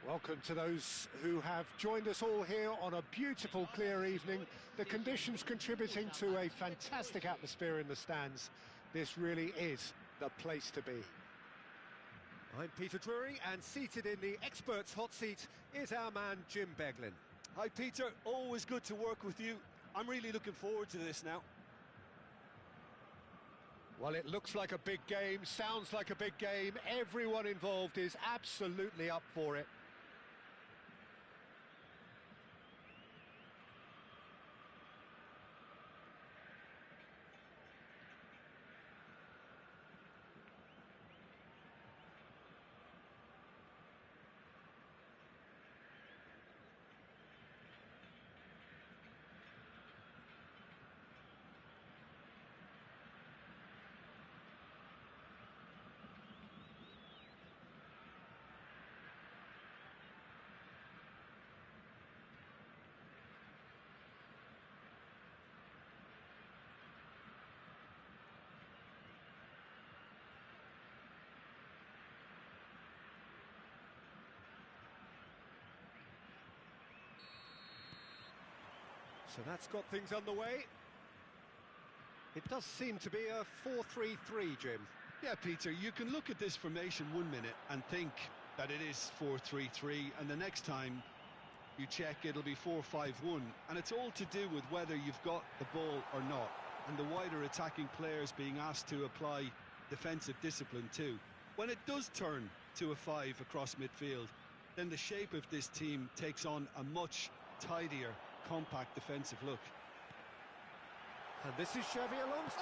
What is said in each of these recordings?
Welcome to those who have joined us all here on a beautiful, clear evening. The conditions contributing to a fantastic atmosphere in the stands. This really is the place to be. I'm Peter Drury, and seated in the experts' hot seat is our man Jim Beglin. Hi Peter, always good to work with you. I'm really looking forward to this now. Well, it looks like a big game, sounds like a big game. Everyone involved is absolutely up for it. So that's got things underway. It does seem to be a 4-3-3, Jim. Yeah, Peter, you can look at this formation 1 minute and think that it is 4-3-3, and the next time you check it'll be 4-5-1, and it's all to do with whether you've got the ball or not, and the wider attacking players being asked to apply defensive discipline too. When it does turn to a 5 across midfield, then the shape of this team takes on a much tidier, compact defensive look. And this is Xabi Alonso!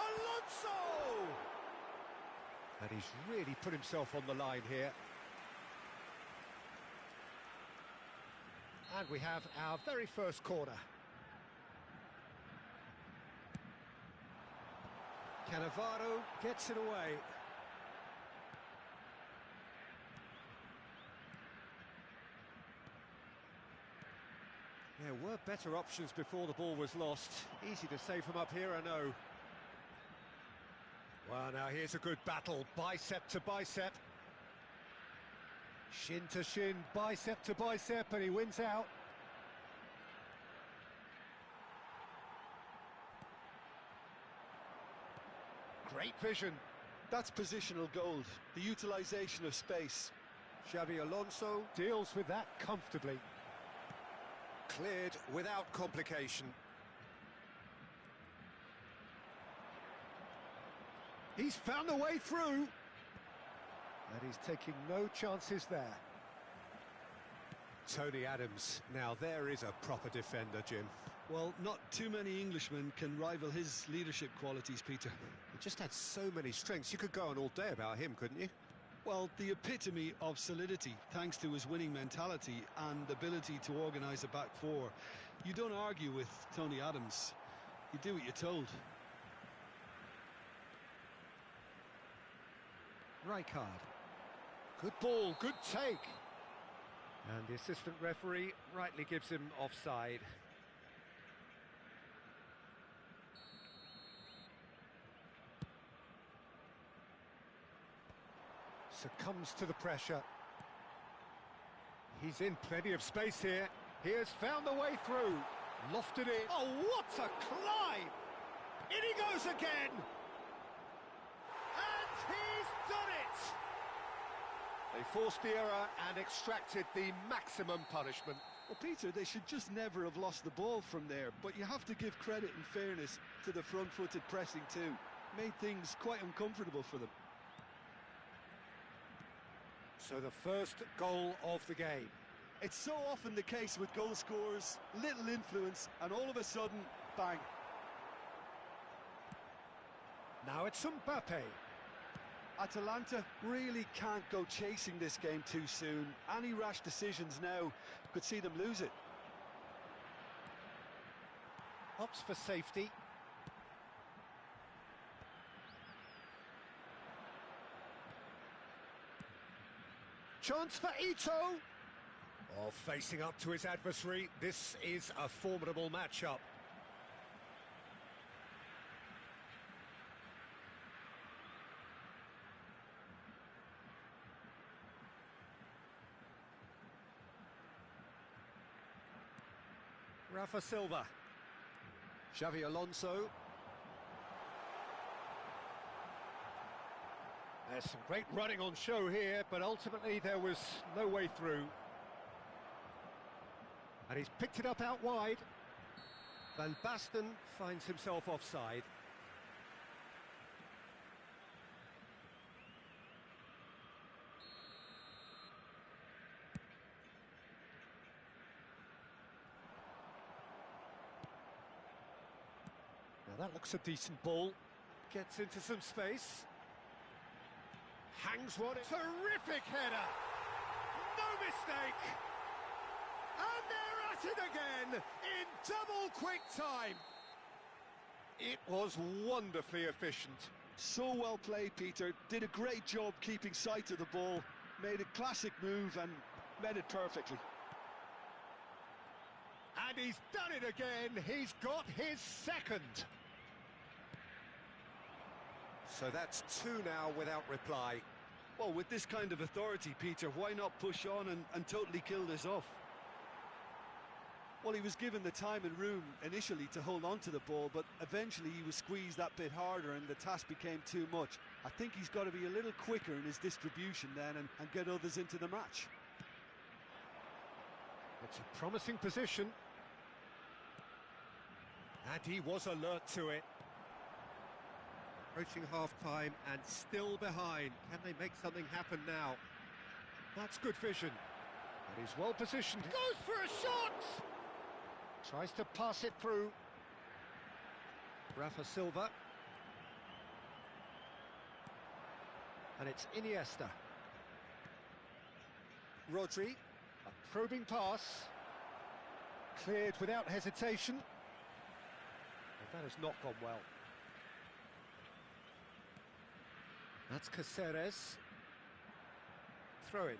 And he's really put himself on the line here. And we have our very first corner. Cannavaro gets it away. There were better options before the ball was lost. Easy to save from up here, I know. Well, now here's a good battle, bicep to bicep. Shin to shin, bicep to bicep, and he wins out. Great vision. That's positional gold, the utilisation of space. Xabi Alonso deals with that comfortably. Cleared without complication. He's found a way through. And he's taking no chances there. Tony Adams. Now there is a proper defender, Jim. Well, not too many Englishmen can rival his leadership qualities, Peter. He just had so many strengths. You could go on all day about him, couldn't you? Well, the epitome of solidity, thanks to his winning mentality and ability to organise a back four. You don't argue with Tony Adams. You do what you're told. Rijkaard. Good ball, good take. And the assistant referee rightly gives him offside. Succumbs to the pressure. He's in plenty of space here. He has found the way through. Lofted it. Oh, what a climb! In he goes again! And he's done it! They forced the error and extracted the maximum punishment. Well, Peter, they should just never have lost the ball from there, but you have to give credit and fairness to the front-footed pressing too. Made things quite uncomfortable for them. So the first goal of the game. It's so often the case with goal scorers, little influence, and all of a sudden, bang. Now it's Mbappe. Atalanta really can't go chasing this game too soon. Any rash decisions now could see them lose it. Opts for safety. Chance for Ito. Oh, facing up to his adversary. This is a formidable matchup. Rafa Silva. Xavi Alonso. There's some great running on show here, but ultimately there was no way through. And he's picked it up out wide. Van Basten finds himself offside. Now that looks a decent ball. Gets into some space. Hangs one. Terrific header! No mistake! And they're at it again in double quick time. It was wonderfully efficient. So well played, Peter. Did a great job keeping sight of the ball. Made a classic move and met it perfectly. And he's done it again. He's got his second. So that's two now without reply. Well, with this kind of authority, Peter, why not push on and totally kill this off? Well, he was given the time and room initially to hold on to the ball, but eventually he was squeezed that bit harder and the task became too much. I think he's got to be a little quicker in his distribution then and get others into the match. It's a promising position. And he was alert to it. Approaching half-time and still behind. Can they make something happen now? That's good vision. And he's well positioned. Goes for a shot! Tries to pass it through. Rafa Silva. And it's Iniesta. Rodri. A probing pass. Cleared without hesitation. But that has not gone well. That's Caceres. Throw in.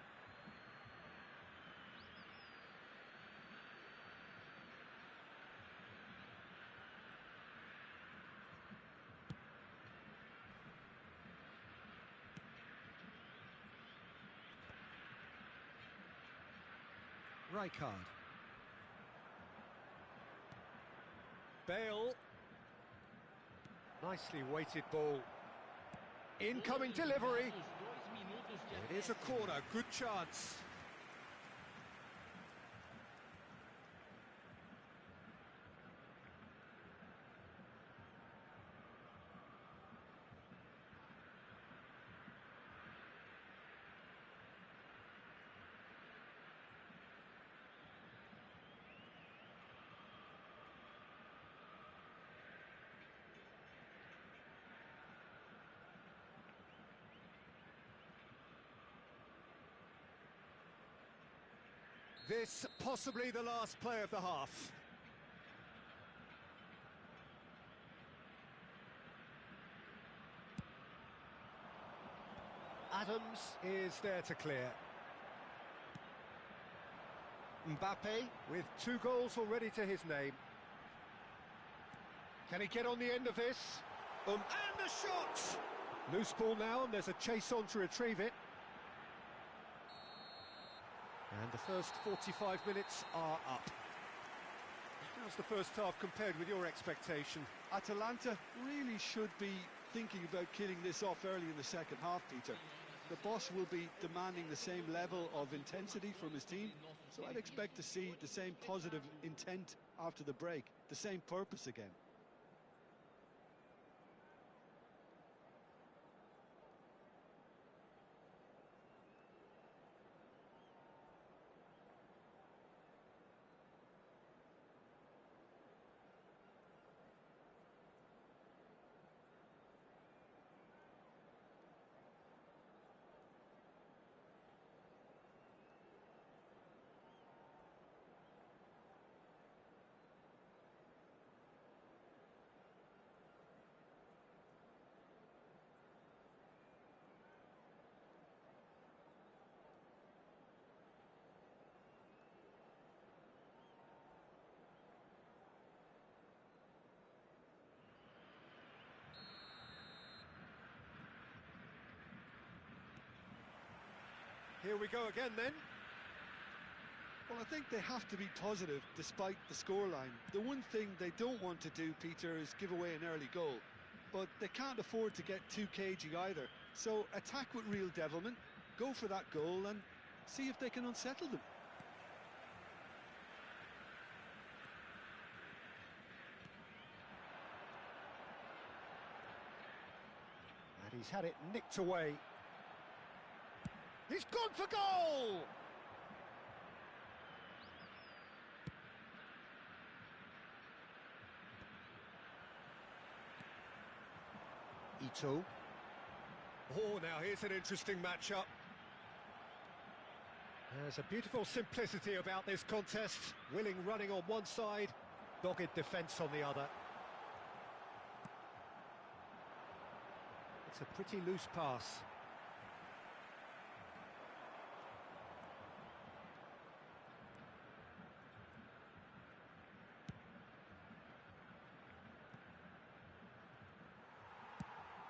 Rijkaard. Bale. Nicely weighted ball. Incoming delivery. It is a corner, good chance. This possibly the last play of the half. Adams is there to clear. Mbappe with 2 goals already to his name. Can he get on the end of this? And the shot! Loose ball now, and there's a chase on to retrieve it. And the first 45 minutes are up. How's the first half compared with your expectation? Atalanta really should be thinking about killing this off early in the second half, Peter. The boss will be demanding the same level of intensity from his team, so I'd expect to see the same positive intent after the break, the same purpose again. Here we go again then. Well, I think they have to be positive despite the scoreline. The one thing they don't want to do, Peter, is give away an early goal. But they can't afford to get too cagey either. So attack with real devilment, go for that goal and see if they can unsettle them. And he's had it nicked away. He's gone for goal! Ito. Oh, now here's an interesting matchup. There's a beautiful simplicity about this contest. Willing running on one side, dogged defence on the other. It's a pretty loose pass.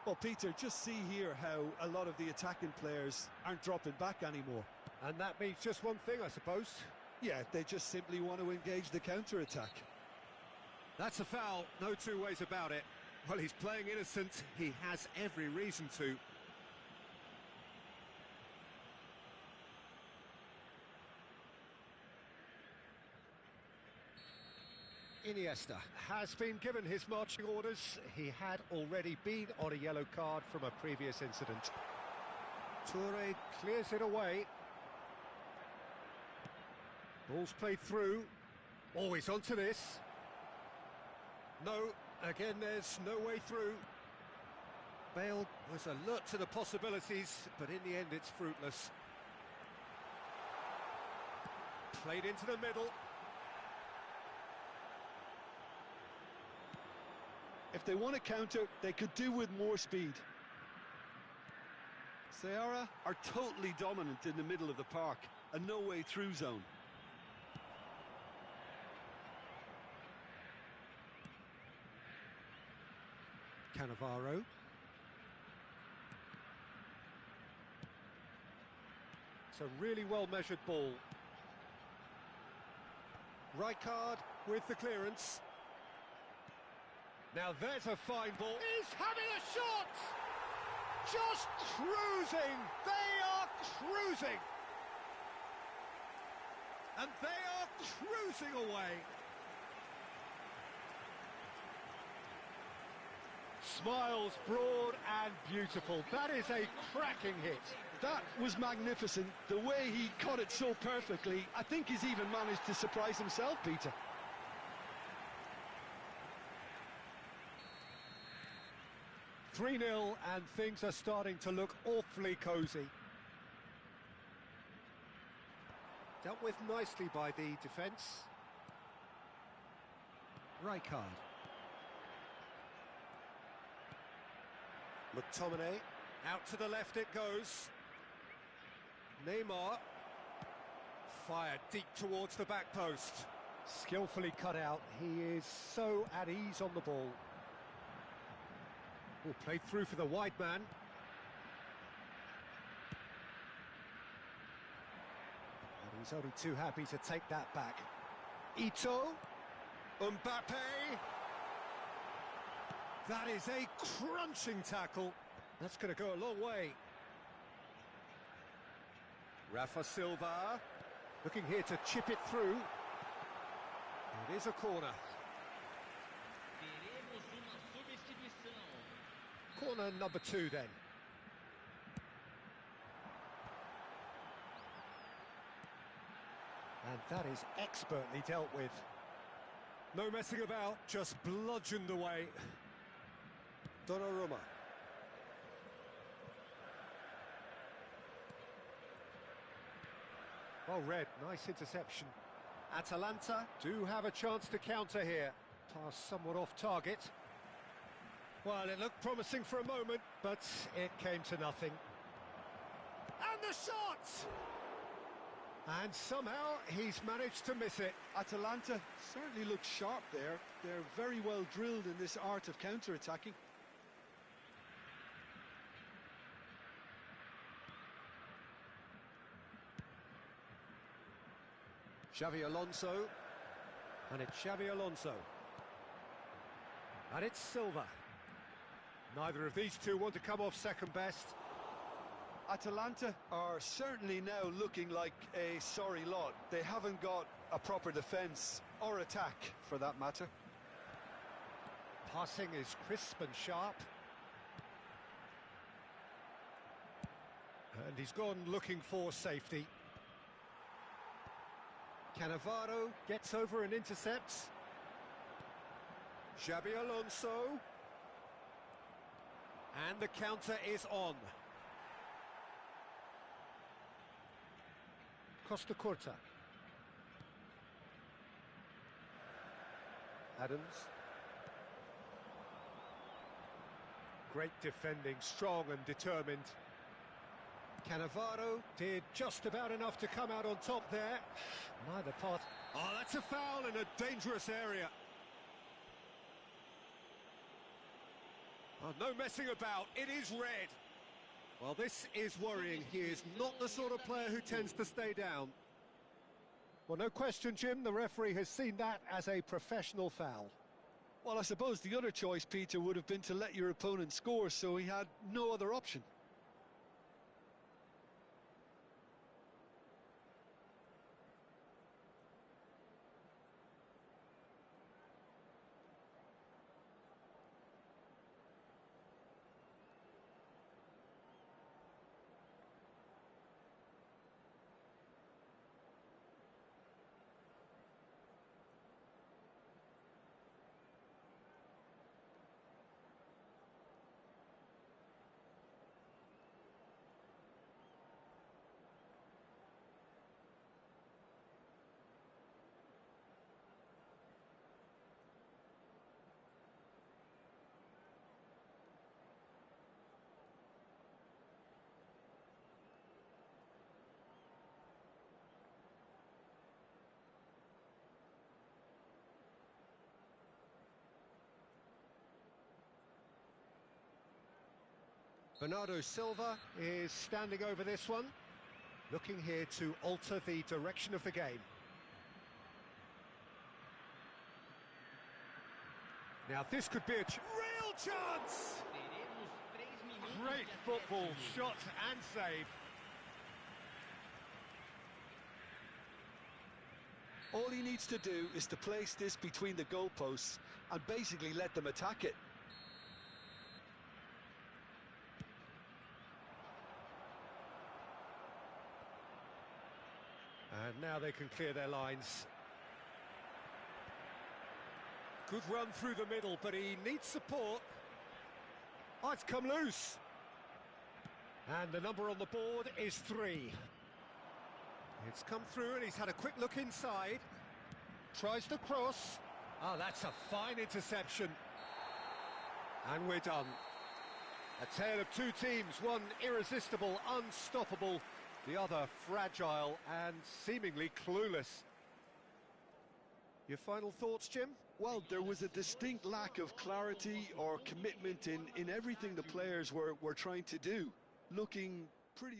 Well, Peter, just see here how a lot of the attacking players aren't dropping back anymore. And that means just one thing, I suppose. Yeah, they just simply want to engage the counter-attack. That's a foul, no two ways about it. Well, he's playing innocent, he has every reason to. Iniesta has been given his marching orders. He had already been on a yellow card from a previous incident. Toure clears it away. Ball's played through. Always onto this. No, again there's no way through. Bale was alert to the possibilities, but in the end it's fruitless. Played into the middle. If they want to counter, they could do with more speed. Seara are totally dominant in the middle of the park, a no-way through zone. Cannavaro. It's a really well-measured ball. Rijkaard with the clearance. Now there's a fine ball. He's having a shot! Just cruising! They are cruising! And they are cruising away! Smiles broad and beautiful. That is a cracking hit. That was magnificent. The way he caught it so perfectly, I think he's even managed to surprise himself, Peter. (3-0) and things are starting to look awfully cosy. Dealt with nicely by the defence. Rijkaard. McTominay, out to the left it goes. Neymar, fired deep towards the back post. Skillfully cut out, he is so at ease on the ball. Will play through for the wide man. And he's only too happy to take that back. Ito, Mbappe. That is a crunching tackle. That's going to go a long way. Rafa Silva, looking here to chip it through. It is a corner. Corner number 2 then. And that is expertly dealt with. No messing about, just bludgeoned away. Donnarumma. Well read, nice interception. Atalanta do have a chance to counter here. Pass somewhat off target. Well, it looked promising for a moment, but it came to nothing. And the shot! And somehow he's managed to miss it. Atalanta certainly looks sharp there. They're very well drilled in this art of counter-attacking. Xavi Alonso. And it's Xavi Alonso. And it's Silva. Neither of these two want to come off second best. Atalanta are certainly now looking like a sorry lot. They haven't got a proper defence or attack, for that matter. Passing is crisp and sharp. And he's gone looking for safety. Cannavaro gets over and intercepts. Xabi Alonso. And the counter is on. Costa Curta. Adams. Great defending, strong and determined. Cannavaro did just about enough to come out on top there. Neither part. Oh, that's a foul in a dangerous area. Oh, no messing about. It is red. Well, this is worrying. He is not the sort of player who tends to stay down. Well, no question, Jim, the referee has seen that as a professional foul. Well, I suppose the other choice, Peter, would have been to let your opponent score, so he had no other option. Bernardo Silva is standing over this one, looking here to alter the direction of the game. Now this could be a real chance! Great football, shot and save. All he needs to do is to place this between the goalposts and basically let them attack it. And now they can clear their lines. Good run through the middle, but he needs support. Oh, it's come loose. And the number on the board is 3. It's come through and he's had a quick look inside. Tries to cross. Oh, that's a fine interception. And we're done. A tale of two teams, one irresistible, unstoppable, the other fragile and seemingly clueless. Your final thoughts, Jim? Well, there was a distinct lack of clarity or commitment in everything the players were trying to do. Looking pretty...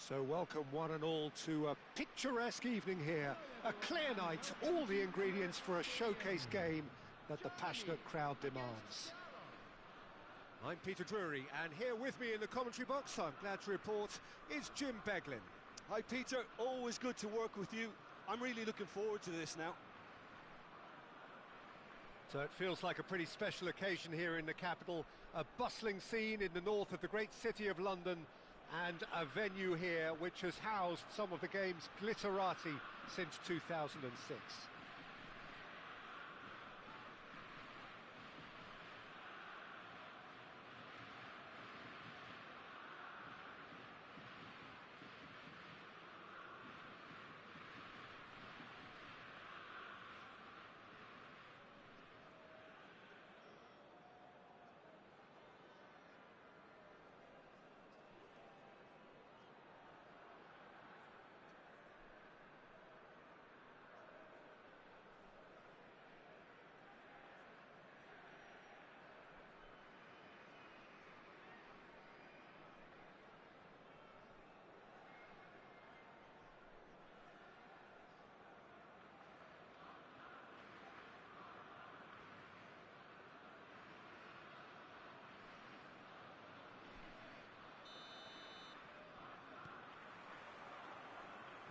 So welcome one and all to a picturesque evening here. A clear night, all the ingredients for a showcase game that the passionate crowd demands. I'm Peter Drury, and here with me in the commentary box, I'm glad to report, is Jim Beglin. Hi Peter, always good to work with you. I'm really looking forward to this now. So it feels like a pretty special occasion here in the capital, a bustling scene in the north of the great city of London, and a venue here which has housed some of the game's glitterati since 2006.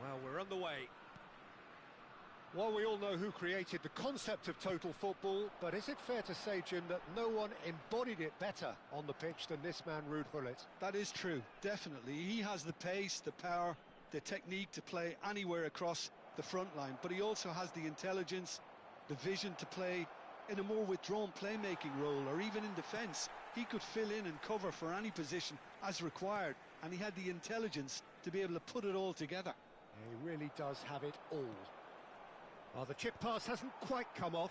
Well, we're on the way. Well, we all know who created the concept of total football, but is it fair to say, Jim, that no one embodied it better on the pitch than this man, Ruud Gullit? That is true, definitely. He has the pace, the power, the technique to play anywhere across the front line, but he also has the intelligence, the vision to play in a more withdrawn playmaking role, or even in defence. He could fill in and cover for any position as required, and he had the intelligence to be able to put it all together. He really does have it all. Well, the chip pass hasn't quite come off.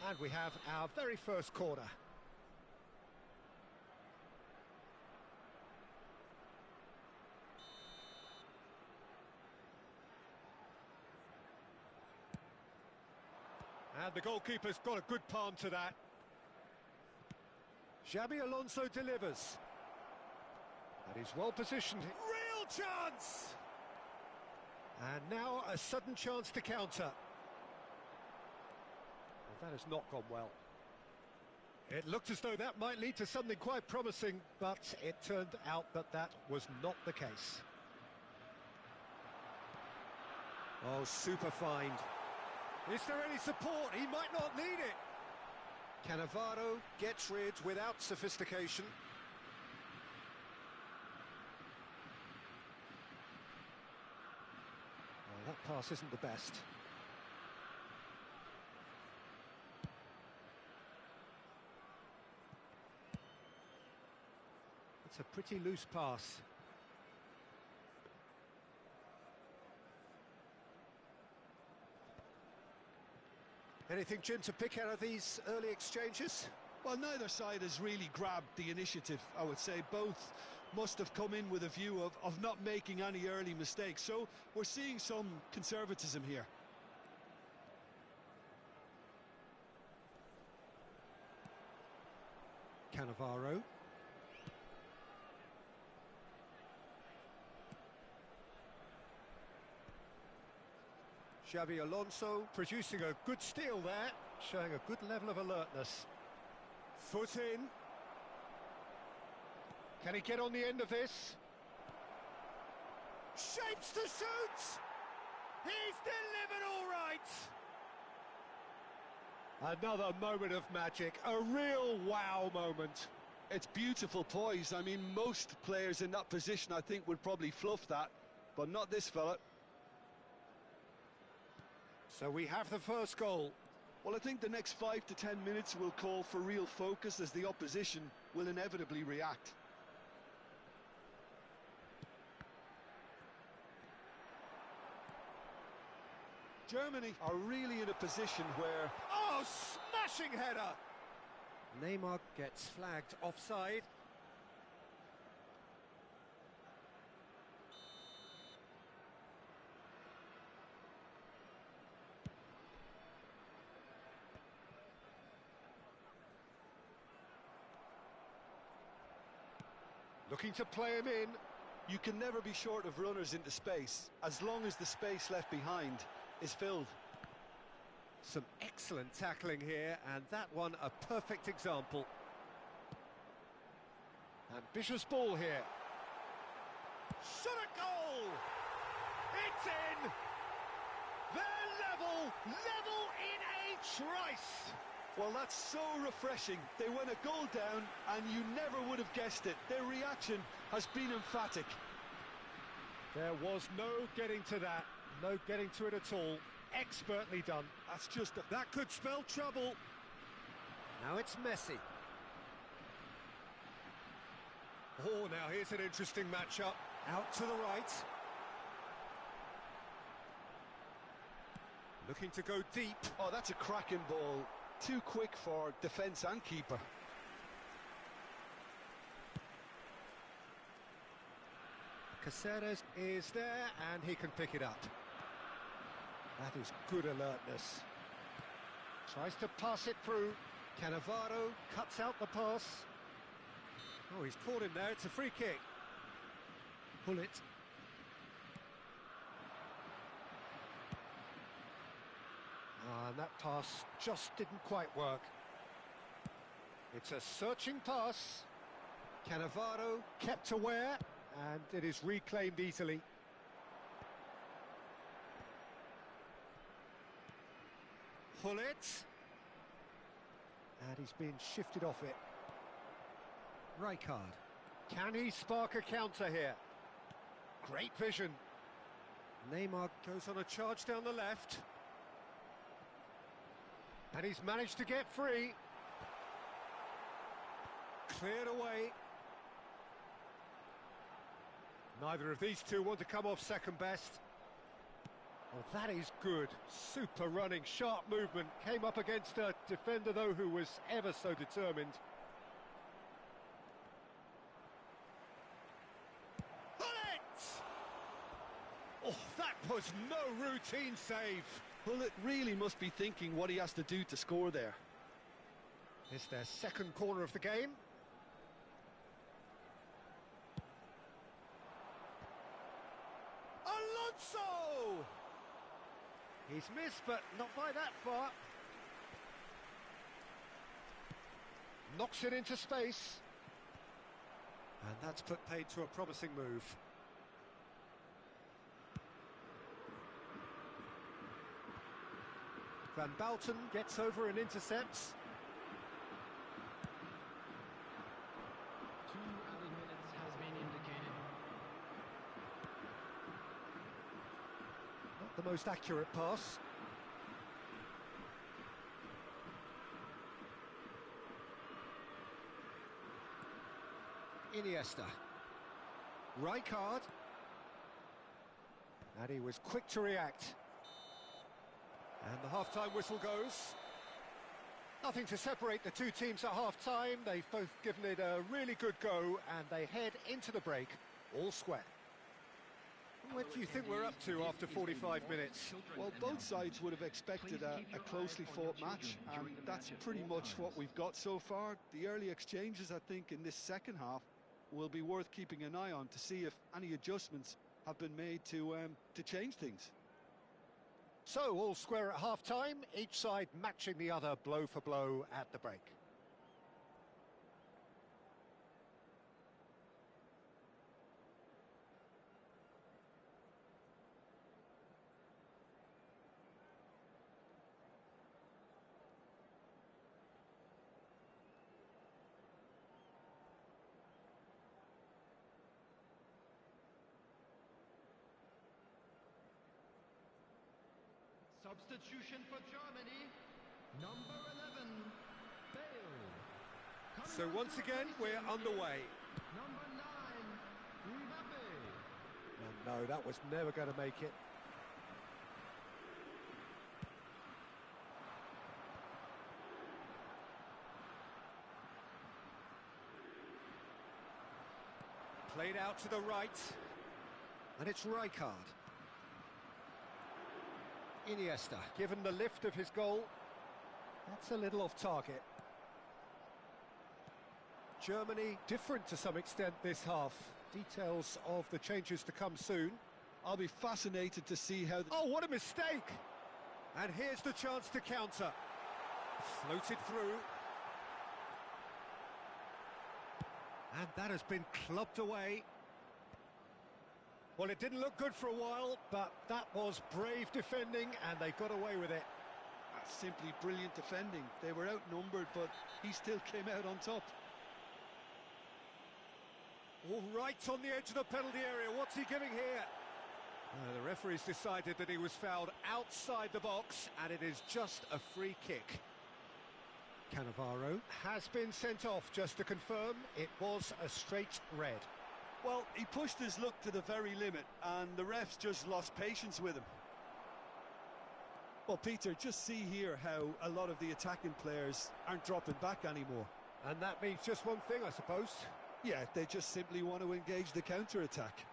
And we have our very first corner. And the goalkeeper's got a good palm to that. Xabi Alonso delivers. And he's well positioned. Real chance! And now a sudden chance to counter. Well, that has not gone well. It looked as though that might lead to something quite promising, but it turned out that that was not the case. Oh, super find. Is there any support? He might not need it. Cannavaro gets rid without sophistication. Well, that pass isn't the best. It's a pretty loose pass. Anything, Jim, to pick out of these early exchanges? Well, neither side has really grabbed the initiative, I would say. Both must have come in with a view of not making any early mistakes. So we're seeing some conservatism here. Cannavaro. Xabi Alonso producing a good steal there, showing a good level of alertness. Foot in. Can he get on the end of this? Shapes to shoot! He's delivered all right! Another moment of magic, a real wow moment. It's beautiful poise. I mean, most players in that position, I think, would probably fluff that, but not this fella. So we have the first goal. Well, I think the next 5 to 10 minutes will call for real focus, as the opposition will inevitably react. Germany are really in a position where... Oh, smashing header! Neymar gets flagged offside. Looking to play him in. You can never be short of runners into space, as long as the space left behind is filled. Some excellent tackling here, and that one a perfect example. Ambitious ball here. Shot a goal! It's in! They're level in a trice! Well, that's so refreshing. They went a goal down, and you never would have guessed it. Their reaction has been emphatic. There was no getting to that, no getting to it at all. Expertly done. That could spell trouble. Now it's Messi. Oh, now here's an interesting matchup. Out to the right. Looking to go deep. Oh, that's a cracking ball. Too quick for defence and keeper. Caceres is there, and he can pick it up. That is good alertness. Tries to pass it through. Cannavaro cuts out the pass. Oh, he's caught him there. It's a free kick. Pull it. And that pass just didn't quite work. It's a searching pass. Cannavaro kept aware, and it is reclaimed easily. Pull it. And he's been shifted off it. Rijkaard. Can he spark a counter here? Great vision. Neymar goes on a charge down the left. And he's managed to get free. Cleared away. Neither of these two want to come off second best. Well, that is good. Super running, sharp movement. Came up against a defender, though, who was ever so determined. Bullet! Oh, that was no routine save. Bullet really must be thinking what he has to do to score there. It's their second corner of the game. Alonso! He's missed, but not by that far. Knocks it into space. And that's put paid to a promising move. Van Balten gets over and intercepts. 2 added minutes has been indicated. Not the most accurate pass. Iniesta. Rijkaard. And he was quick to react. And the half-time whistle goes. Nothing to separate the two teams at half-time. They've both given it a really good go, and they head into the break all square. What do you think we're up to after 45 minutes? Well, both sides would have expected a closely fought match, and that's pretty much what we've got so far. The early exchanges, I think, in this second half will be worth keeping an eye on to see if any adjustments have been made to change things. So, all square at half-time, each side matching the other blow for blow at the break. Substitution for Germany, number 11, Bale. So once again, we're underway. Number 9, Mbappe. And no, that was never going to make it. Played out to the right. And it's Rijkaard. Iniesta, given the lift of his goal, that's a little off target. Germany different to some extent this half. Details of the changes to come soon. I'll be fascinated to see how... Oh, what a mistake! And here's the chance to counter. Floated through. And that has been clubbed away. Well, it didn't look good for a while, but that was brave defending, and they got away with it. That's simply brilliant defending. They were outnumbered, but he still came out on top. All right on the edge of the penalty area. What's he giving here? The referee's decided that he was fouled outside the box, and it is just a free kick. Cannavaro has been sent off, just to confirm. It was a straight red. Well, he pushed his luck to the very limit, and the refs just lost patience with him. Well, Peter, just see here how a lot of the attacking players aren't dropping back anymore. And that means just one thing, I suppose. Yeah, they just simply want to engage the counter-attack.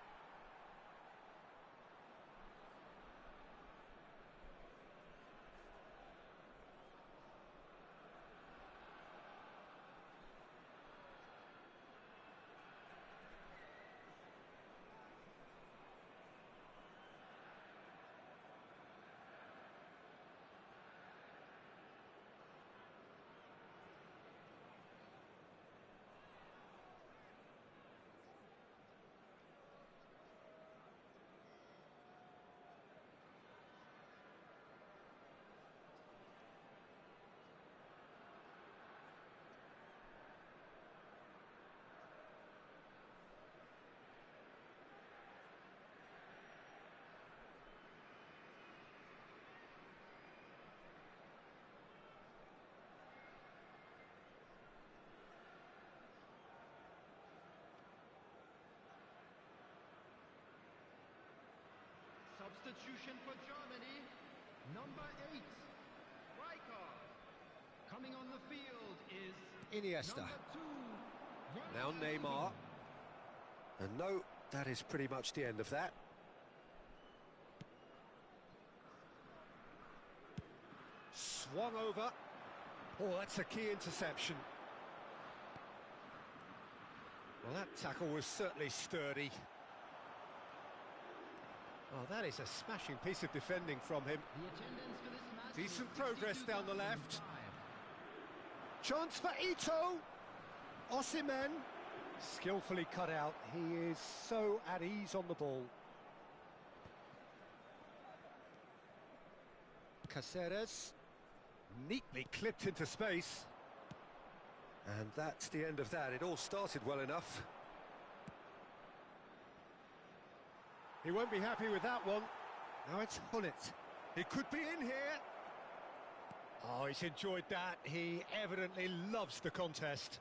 Substitution for Germany, number 8, Riker. Coming on the field is Iniesta. number 2, Now Neymar. And no, that is pretty much the end of that. Swung over. Oh, that's a key interception. Well, that tackle was certainly sturdy. Oh, that is a smashing piece of defending from him. The attendance for this match Decent is progress down the left. 62,005. Chance for Ito. Osimhen. Skillfully cut out. He is so at ease on the ball. Caceres. Neatly clipped into space. And that's the end of that. It all started well enough. He won't be happy with that one. Now it's Hullet. He could be in here. Oh, he's enjoyed that. He evidently loves the contest.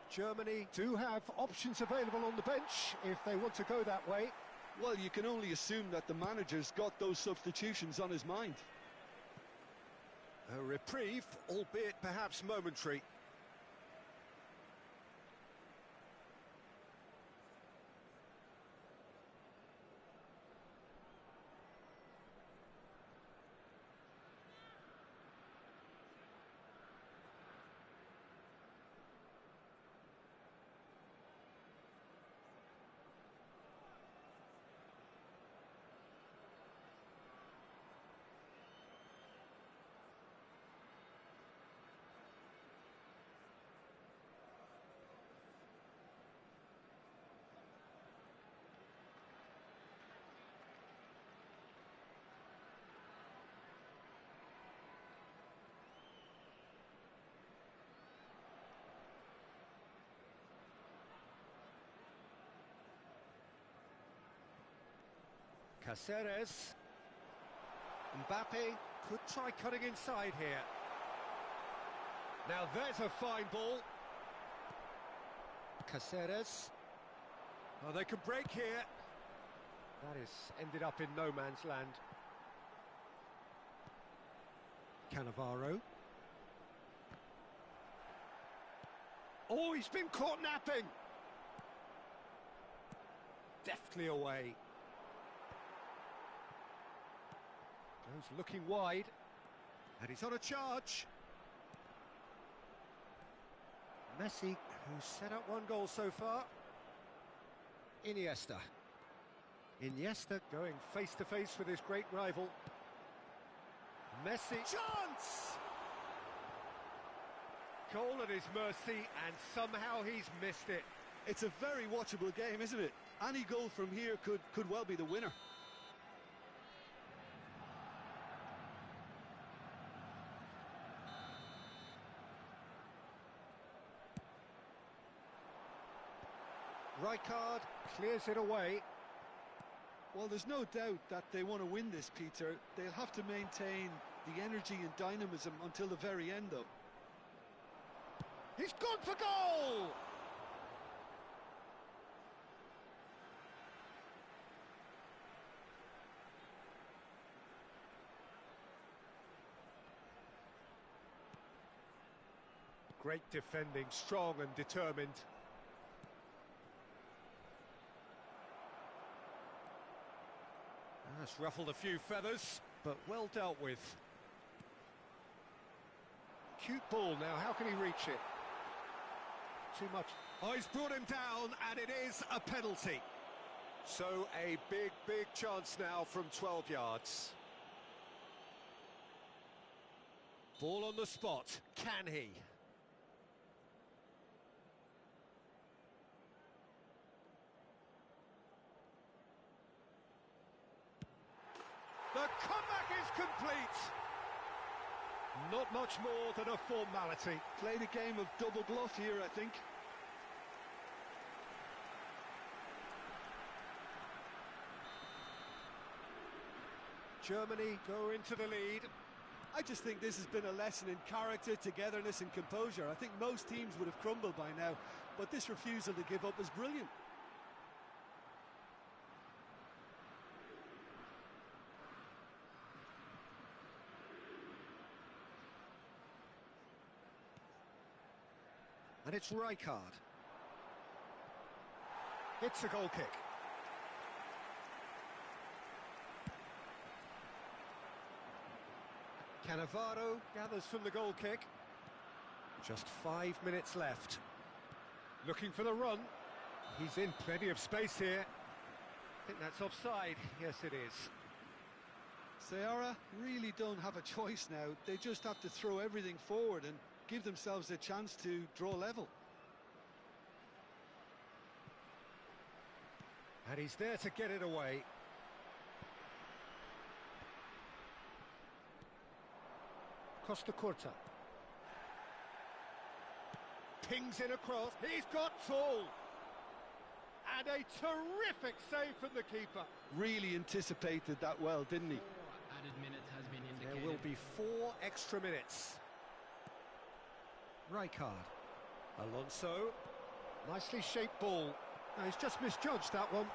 Germany do have options available on the bench if they want to go that way. Well, you can only assume that the manager's got those substitutions on his mind. A reprieve, albeit perhaps momentary. Caceres. Mbappe could try cutting inside here. Now there's a fine ball. Caceres. Oh, they can break here. That is ended up in no man's land. Cannavaro. Oh, he's been caught napping. Deftly away. Goes looking wide. And he's on a charge. Messi, who's set up one goal so far. Iniesta. Iniesta going face-to-face with his great rival. Messi. Chance! Goal at his mercy, and somehow he's missed it. It's a very watchable game, isn't it? Any goal from here could well be the winner. Rijkaard clears it away. Well, there's no doubt that they want to win this, Peter. They'll have to maintain the energy and dynamism until the very end, though. He's gone for goal! Great defending, strong and determined. That's ruffled a few feathers, but well dealt with. Cute ball now, how can he reach it? Too much. Oh, he's brought him down, and it is a penalty. So a big chance now from 12 yards. Ball on the spot, can he? The comeback is complete. Not much more than a formality. Played a game of double bluff here, I think. Germany go into the lead. I just think this has been a lesson in character, togetherness and composure. I think most teams would have crumbled by now, but this refusal to give up is brilliant. And it's Rijkaard. It's a goal kick. Cannavaro gathers from the goal kick. Just 5 minutes left. Looking for the run. He's in plenty of space here. I think that's offside. Yes, it is. Ceará really don't have a choice now. They just have to throw everything forward and give themselves a chance to draw level. And he's there to get it away. Costa Curta. Pings in across. He's got tall. And a terrific save from the keeper. Really anticipated that well, didn't he? Added minutes has been indicated. There will be 4 extra minutes. Rijkaard. Alonso. Nicely shaped ball. No, he's just misjudged that one.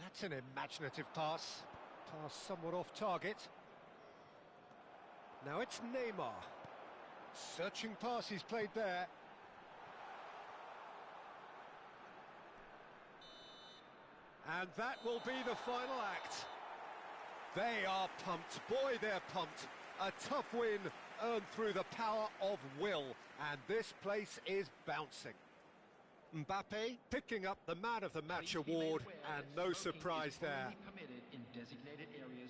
That's an imaginative pass. Pass somewhat off target. Now it's Neymar. Searching pass he's played there. And that will be the final act. They are pumped. Boy, they're pumped. A tough win earned through the power of will. And this place is bouncing. Mbappe picking up the Man of the Match award, and no surprise there.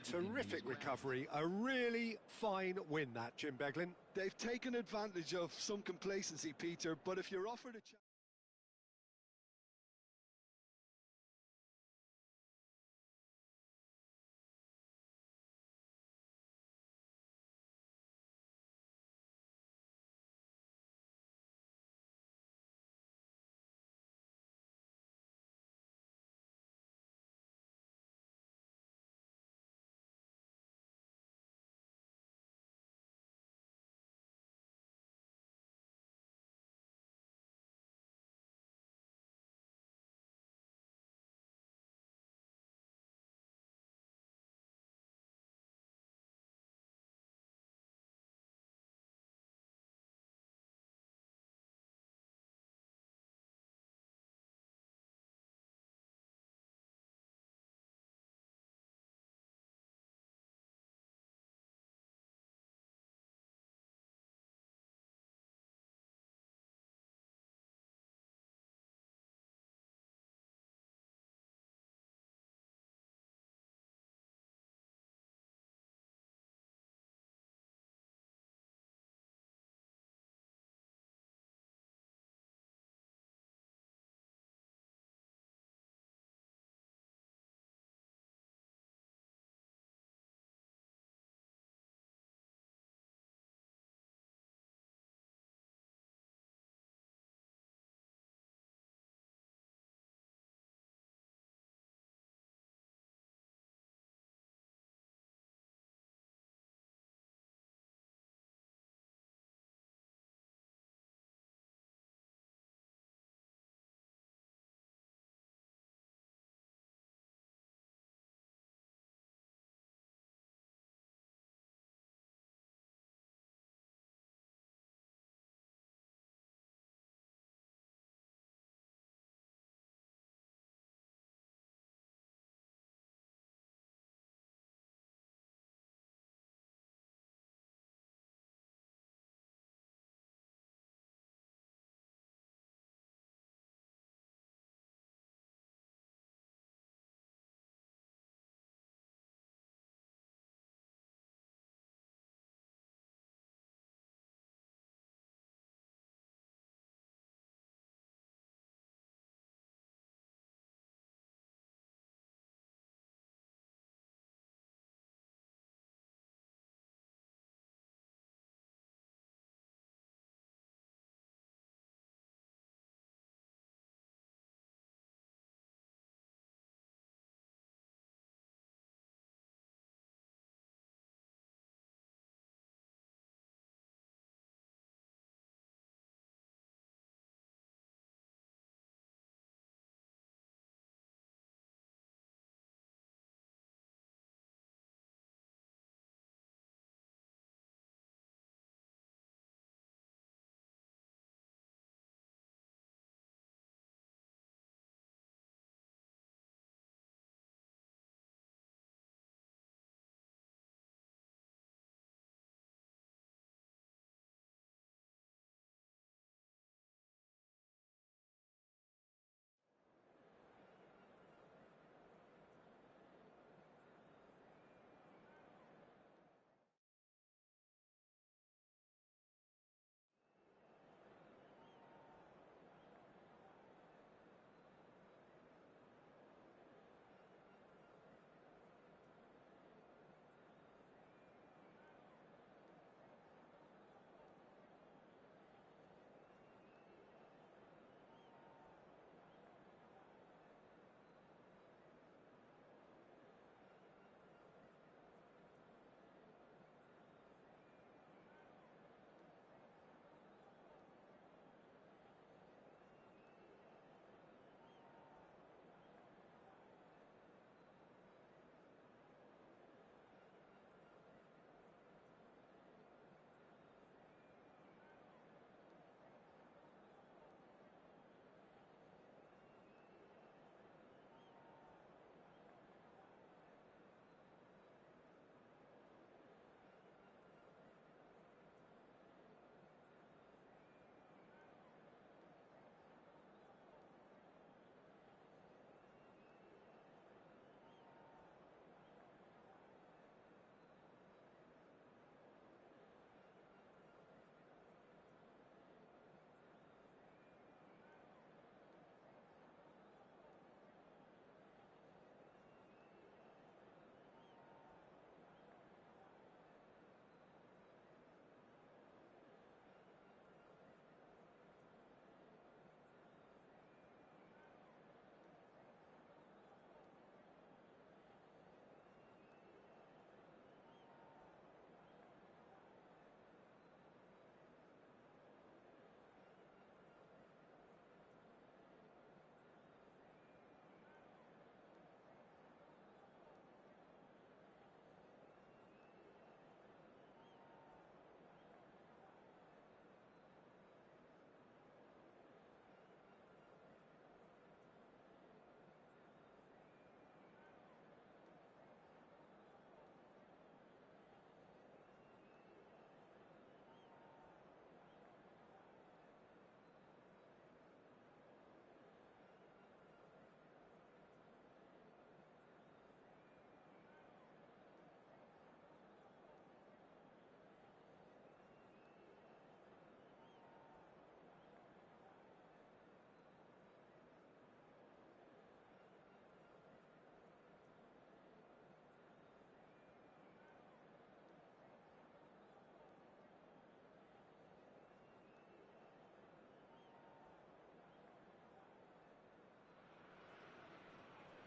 Terrific recovery, a really fine win that, Jim Beglin. They've taken advantage of some complacency, Peter, but if you're offered a chance...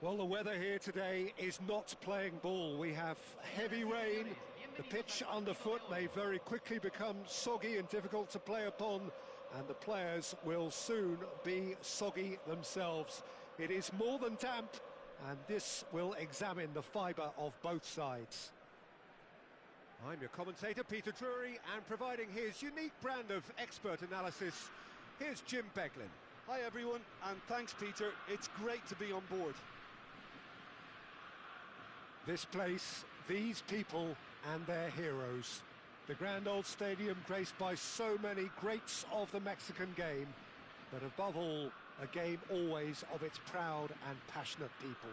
Well, the weather here today is not playing ball. We have heavy rain. The pitch underfoot may very quickly become soggy and difficult to play upon, and the players will soon be soggy themselves. It is more than damp, and this will examine the fibre of both sides. I'm your commentator, Peter Drury, and providing his unique brand of expert analysis, here's Jim Beglin. Hi everyone, and thanks Peter, it's great to be on board. This place, these people and their heroes. The grand old stadium graced by so many greats of the Mexican game, but above all, a game always of its proud and passionate people.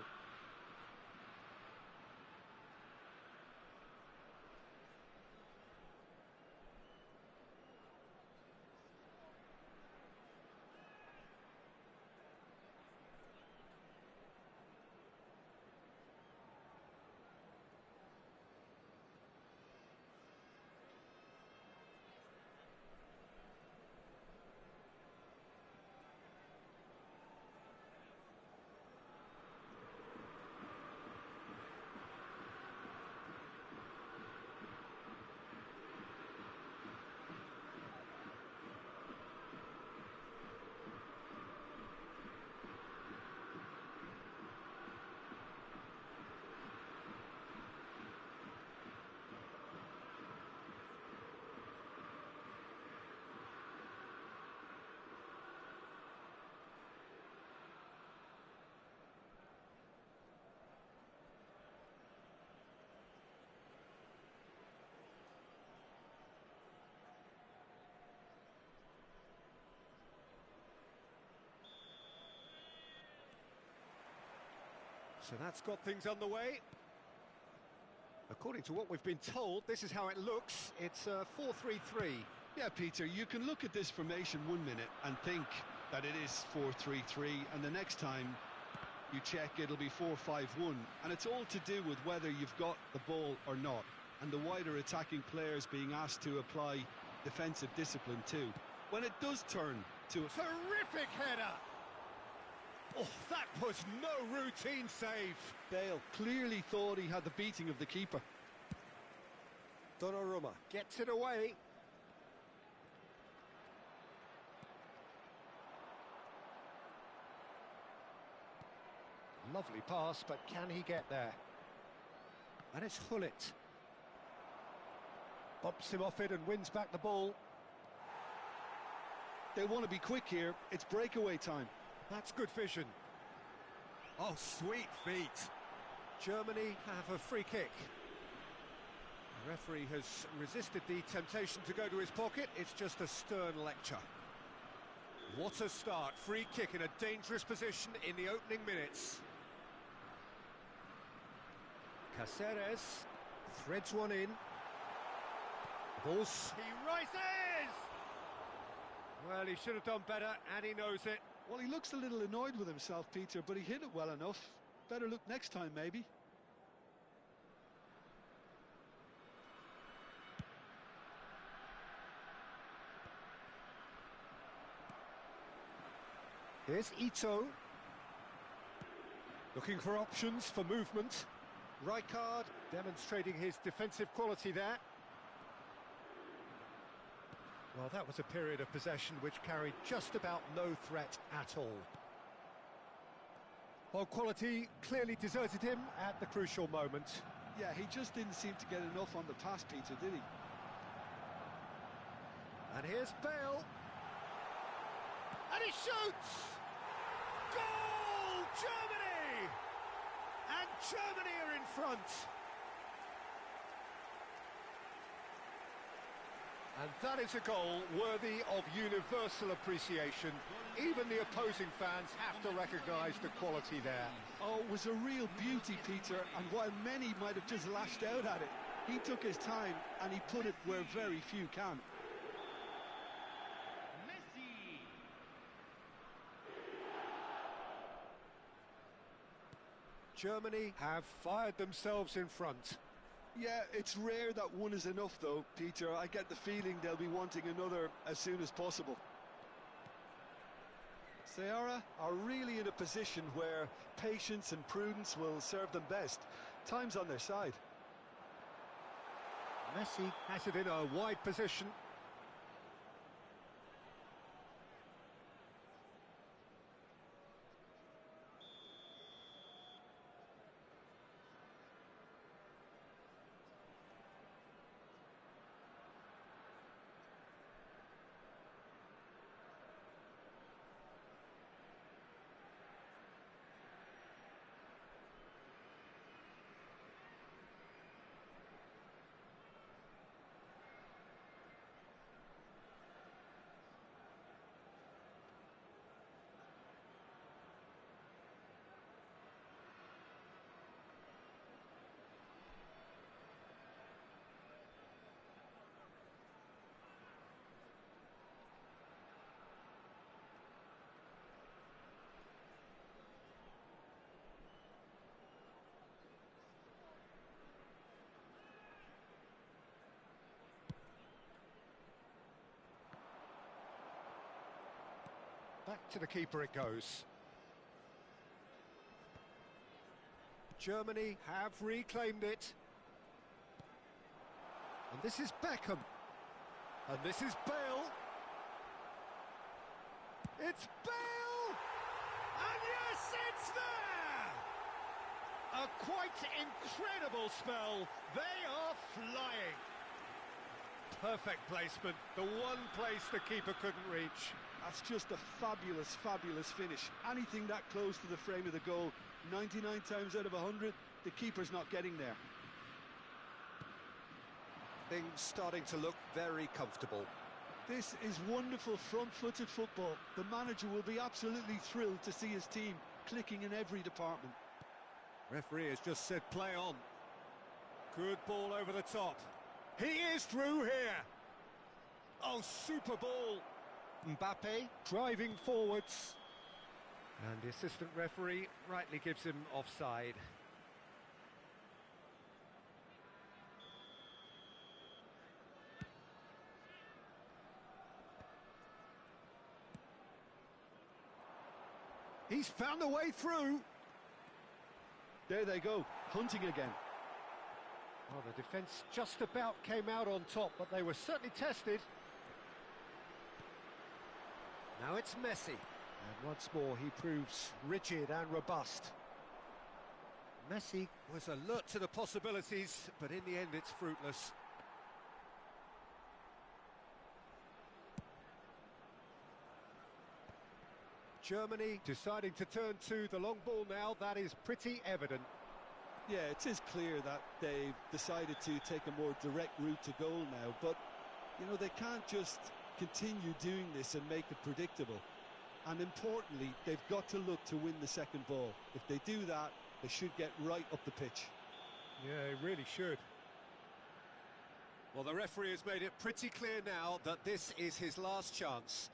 So that's got things underway. According to what we've been told, this is how it looks. It's 4-3-3. Yeah, Peter, you can look at this formation 1 minute and think that it is 4-3-3, and the next time you check it'll be 4-5-1, and it's all to do with whether you've got the ball or not, and the wider attacking players being asked to apply defensive discipline too. When it does turn to a Terrific header! Oh, that was no routine save. Bale clearly thought he had the beating of the keeper. Donnarumma gets it away. Lovely pass, but can he get there? And it's Hullet. Bumps him off it and wins back the ball. They want to be quick here. It's breakaway time. That's good vision. Oh, sweet feet. Germany have a free kick. The referee has resisted the temptation to go to his pocket. It's just a stern lecture. What a start. Free kick in a dangerous position in the opening minutes. Caceres threads one in. Ball's... He rises! Well, he should have done better, and he knows it. Well, he looks a little annoyed with himself, Peter, but he hit it well enough. Better look next time, maybe. Here's Ito. Looking for options for movement. Rijkaard demonstrating his defensive quality there. Well, that was a period of possession which carried just about no threat at all. Well, quality clearly deserted him at the crucial moment. Yeah, he just didn't seem to get enough on the pass, Peter, did he? And here's Bale. And he shoots! Goal! Germany! And Germany are in front. And that is a goal worthy of universal appreciation. Even the opposing fans have to recognise the quality there. Oh, it was a real beauty, Peter, and while many might have just lashed out at it, he took his time and he put it where very few can. Messi. Germany have fired themselves in front. Yeah, it's rare that one is enough, though, Peter. I get the feeling they'll be wanting another as soon as possible. Ceará are really in a position where patience and prudence will serve them best. Time's on their side. Messi has it in a wide position. Back to the keeper it goes. Germany have reclaimed it. And this is Beckham. And this is Bale. It's Bale! And yes, it's there! A quite incredible spell. They are flying. Perfect placement. The one place the keeper couldn't reach. That's just a fabulous, fabulous finish. Anything that close to the frame of the goal, 99 times out of 100, the keeper's not getting there. Things starting to look very comfortable. This is wonderful front-footed football. The manager will be absolutely thrilled to see his team clicking in every department. Referee has just said play on. Good ball over the top. He is through here. Oh, super ball. Mbappe driving forwards. And the assistant referee rightly gives him offside. He's found a way through. There they go, hunting again. Oh, the defence just about came out on top, but they were certainly tested. Now it's Messi. And once more he proves rigid and robust. Messi was alert to the possibilities, but in the end it's fruitless. Germany deciding to turn to the long ball now, that is pretty evident. Yeah, it is clear that they've decided to take a more direct route to goal now, but, you know, they can't just continue doing this and make it predictable. And importantly, they've got to look to win the second ball. If they do that, they should get right up the pitch. Yeah, they really should. Well, the referee has made it pretty clear now that this is his last chance.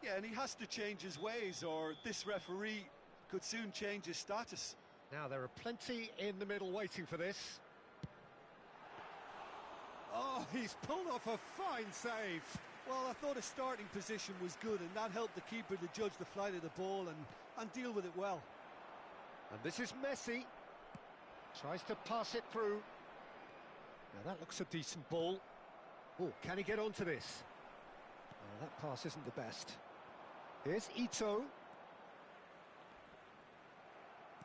Yeah, and he has to change his ways, or this referee could soon change his status. Now, there are plenty in the middle waiting for this. Oh, he's pulled off a fine save. Well, I thought his starting position was good, and that helped the keeper to judge the flight of the ball and deal with it well. And this is Messi. Tries to pass it through. Now, that looks a decent ball. Oh, can he get onto this? Oh, that pass isn't the best. Here's Ito.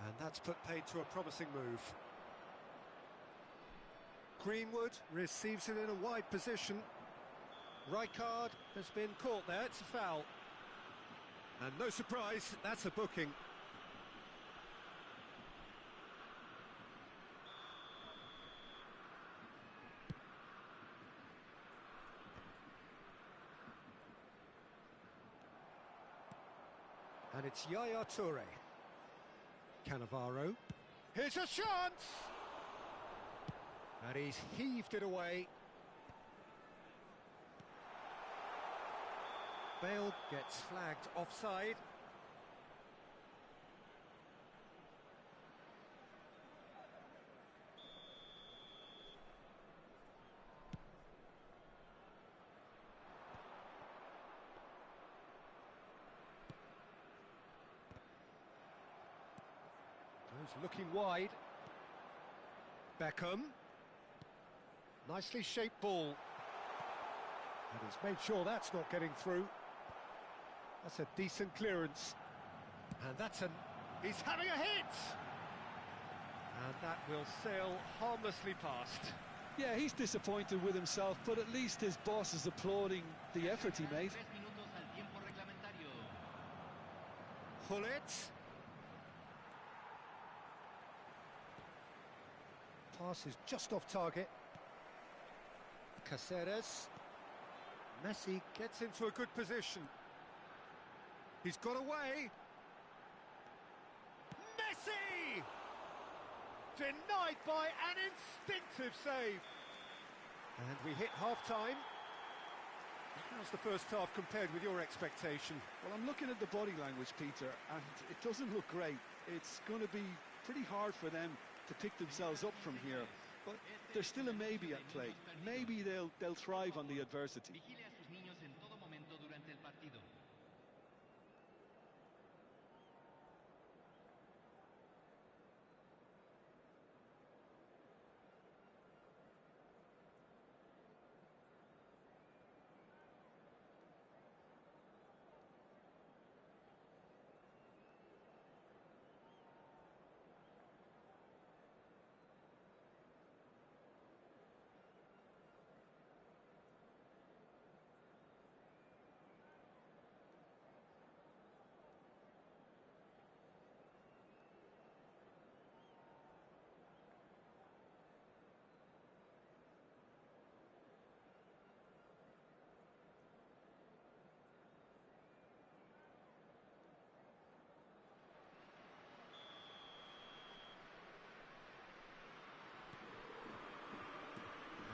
And that's put paid to a promising move. Greenwood receives it in a wide position. Rijkaard has been caught there, it's a foul. And no surprise, that's a booking. And it's Yaya Toure. Cannavaro. Here's a chance! And he's heaved it away. Bale gets flagged offside. He's looking wide. Beckham. Nicely shaped ball. And he's made sure that's not getting through. That's a decent clearance. And that's an... He's having a hit! And that will sail harmlessly past. Yeah, he's disappointed with himself, but at least his boss is applauding the effort he made. Hullet. Pass is just off target. Caceres. Messi gets into a good position. He's got away. Messi! Denied by an instinctive save. And we hit half-time. How's the first half compared with your expectation? Well, I'm looking at the body language, Peter, and it doesn't look great. It's going to be pretty hard for them to pick themselves up from here. But there's still a maybe at play. Maybe they'll thrive on the adversity.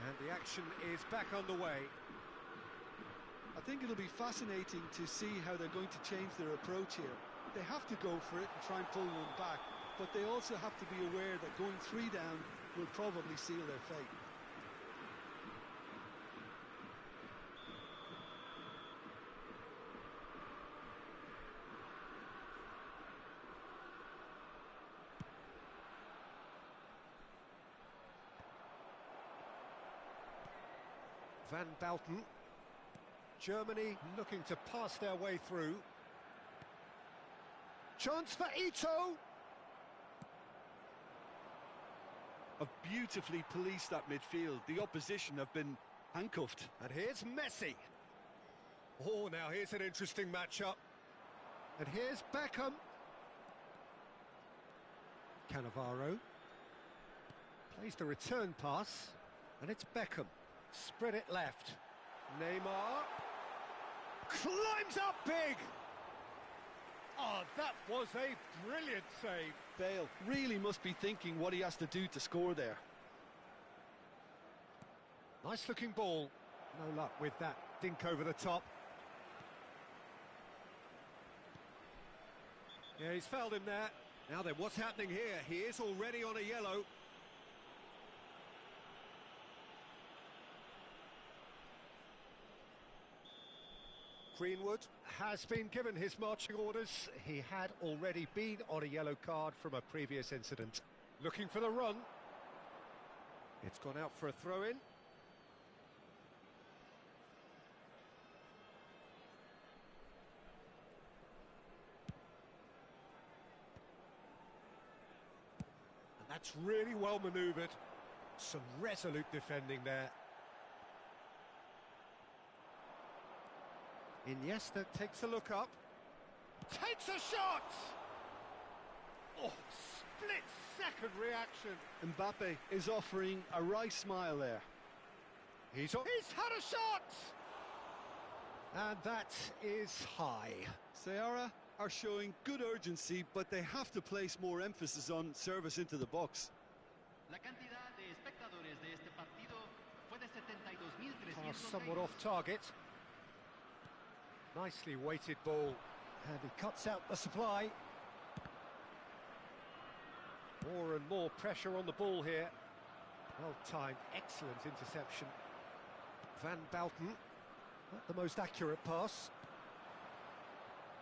And the action is back underway. I think it'll be fascinating to see how they're going to change their approach here. They have to go for it and try and pull one back, but they also have to be aware that going 3 down will probably seal their fate. Van Bouten. Germany looking to pass their way through. Chance for Ito. Have beautifully policed that midfield. The opposition have been handcuffed. And here's Messi. Oh, now here's an interesting matchup. And here's Beckham. Cannavaro. Plays the return pass. And it's Beckham. Spread it left. Neymar. Climbs up big. Oh, that was a brilliant save. Bale really must be thinking what he has to do to score there. Nice looking ball. No luck with that dink over the top. Yeah, he's fouled him there. Now then, what's happening here? He is already on a yellow. Greenwood has been given his marching orders. He had already been on a yellow card from a previous incident. Looking for the run. It's gone out for a throw-in. And that's really well manoeuvred. Some resolute defending there. Iniesta takes a look up. Takes a shot! Oh, split-second reaction. Mbappe is offering a wry smile there. He's had a shot! And that is high. Seara are showing good urgency, but they have to place more emphasis on service into the box. Pass somewhat off target. Nicely weighted ball. And he cuts out the supply. More and more pressure on the ball here. Well-timed, excellent interception. Van Bouten. Not the most accurate pass.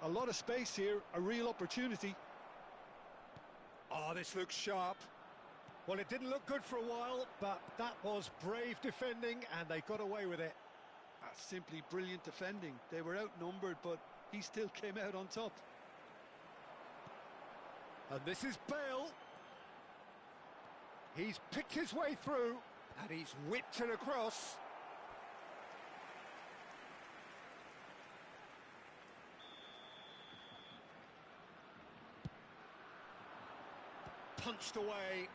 A lot of space here, a real opportunity. Oh, this looks sharp. Well, it didn't look good for a while, but that was brave defending, and they got away with it. That's simply brilliant defending. They were outnumbered, but he still came out on top. And this is Bale. He's picked his way through, and he's whipped it across. Punched away.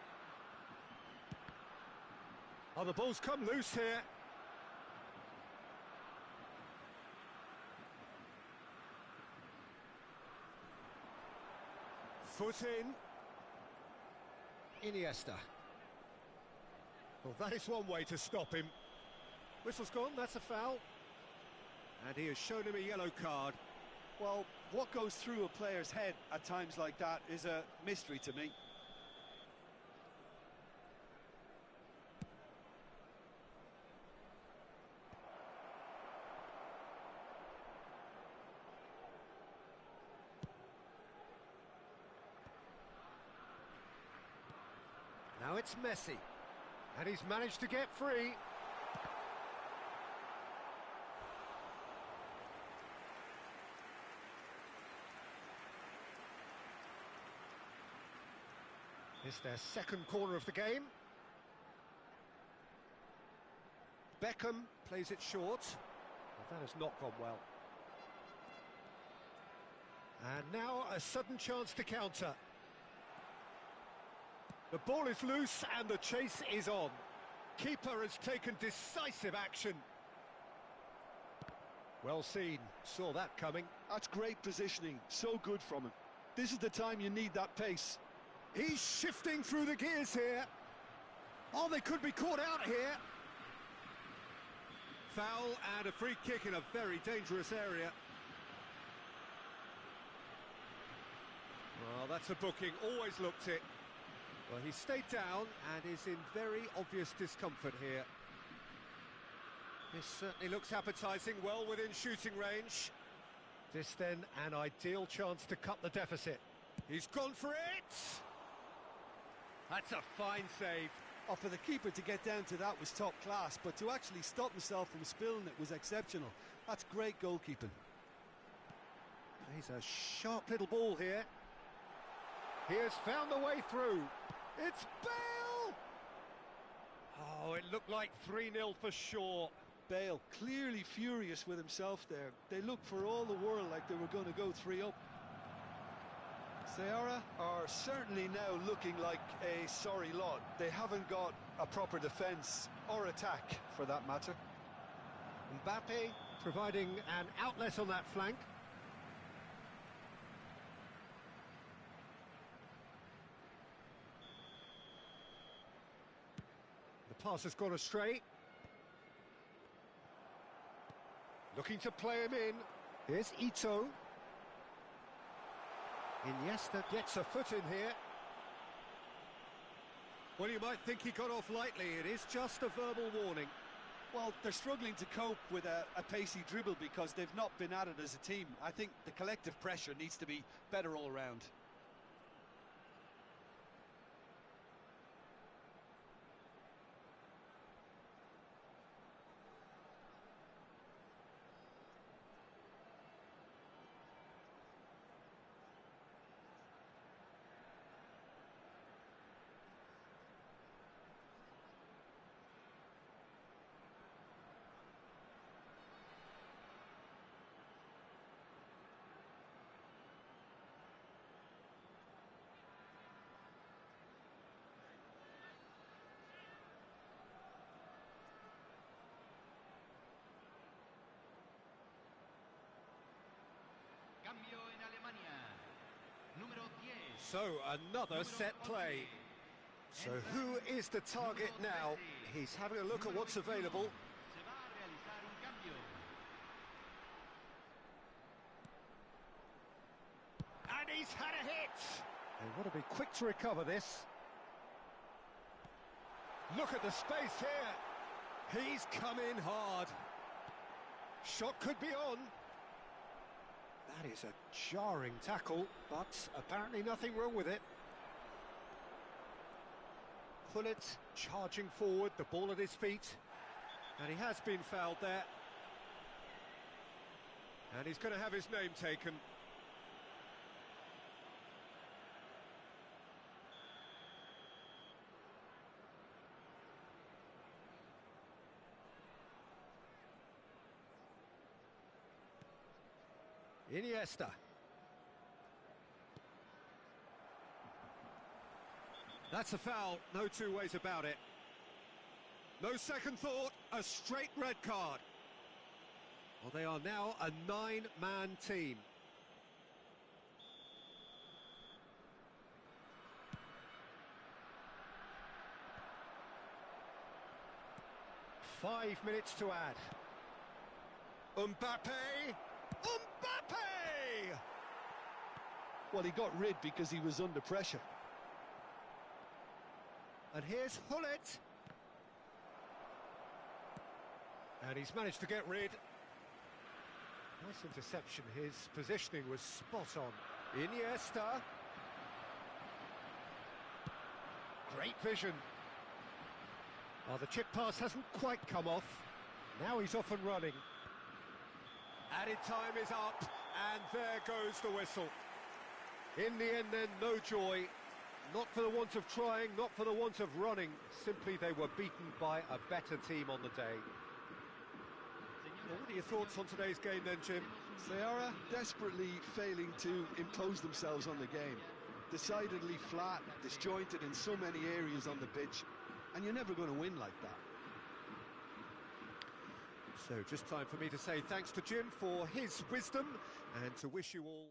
Oh, the ball's come loose here. Foot in. Iniesta. Well, that is one way to stop him. Whistle's gone, that's a foul. And he has shown him a yellow card. Well, what goes through a player's head at times like that is a mystery to me. Now it's Messi, and he's managed to get free. It's their second corner of the game. Beckham plays it short. Well, that has not gone well. And now a sudden chance to counter. The ball is loose and the chase is on. Keeper has taken decisive action. Well seen, saw that coming. That's great positioning, so good from him. This is the time you need that pace. He's shifting through the gears here. Oh, they could be caught out here. Foul and a free kick in a very dangerous area. Well, that's a booking, always looked it. Well, he stayed down and is in very obvious discomfort here. This certainly looks appetising, well within shooting range. This then an ideal chance to cut the deficit. He's gone for it! That's a fine save. Oh, for the keeper to get down to that was top class, but to actually stop himself from spilling it was exceptional. That's great goalkeeping. He's a sharp little ball here. He has found the way through. It's Bale! Oh, it looked like 3-0 for sure. Bale clearly furious with himself there. They looked for all the world like they were going to go 3-up. Ceará are certainly now looking like a sorry lot. They haven't got a proper defence or attack, for that matter. Mbappe providing an outlet on that flank. The pass has gone astray. Looking to play him in. Here's Ito. Iniesta gets a foot in here. Well, you might think he got off lightly. It is just a verbal warning. Well, they're struggling to cope with a pacey dribble because they've not been at it as a team. I think the collective pressure needs to be better all round. Cambio en Alemania. Número 10. So, another set play. So, who is the target now? He's having a look at what's available. Se va a realizar un cambio. And he's had a hit! They want to be quick to recover this. Look at the space here. He's come in hard. Shot could be on. That is a jarring tackle, but apparently nothing wrong with it. Pullet charging forward, the ball at his feet. And he has been fouled there. And he's going to have his name taken. Iniesta. That's a foul, no two ways about it. No second thought, a straight red card. Well, they are now a 9-man team. Five minutes to add. Mbappe! Mbappe! Well, he got rid because he was under pressure. And here's Hullet. And he's managed to get rid. Nice interception. His positioning was spot on. Iniesta. Great vision. Oh, the chip pass hasn't quite come off. Now he's off and running. Added time is up, and there goes the whistle. In the end then, no joy. Not for the want of trying, not for the want of running. Simply they were beaten by a better team on the day. Well, what are your thoughts on today's game then, Jim? Seara desperately failing to impose themselves on the game. Decidedly flat, disjointed in so many areas on the pitch. And you're never going to win like that. So just time for me to say thanks to Jim for his wisdom and to wish you all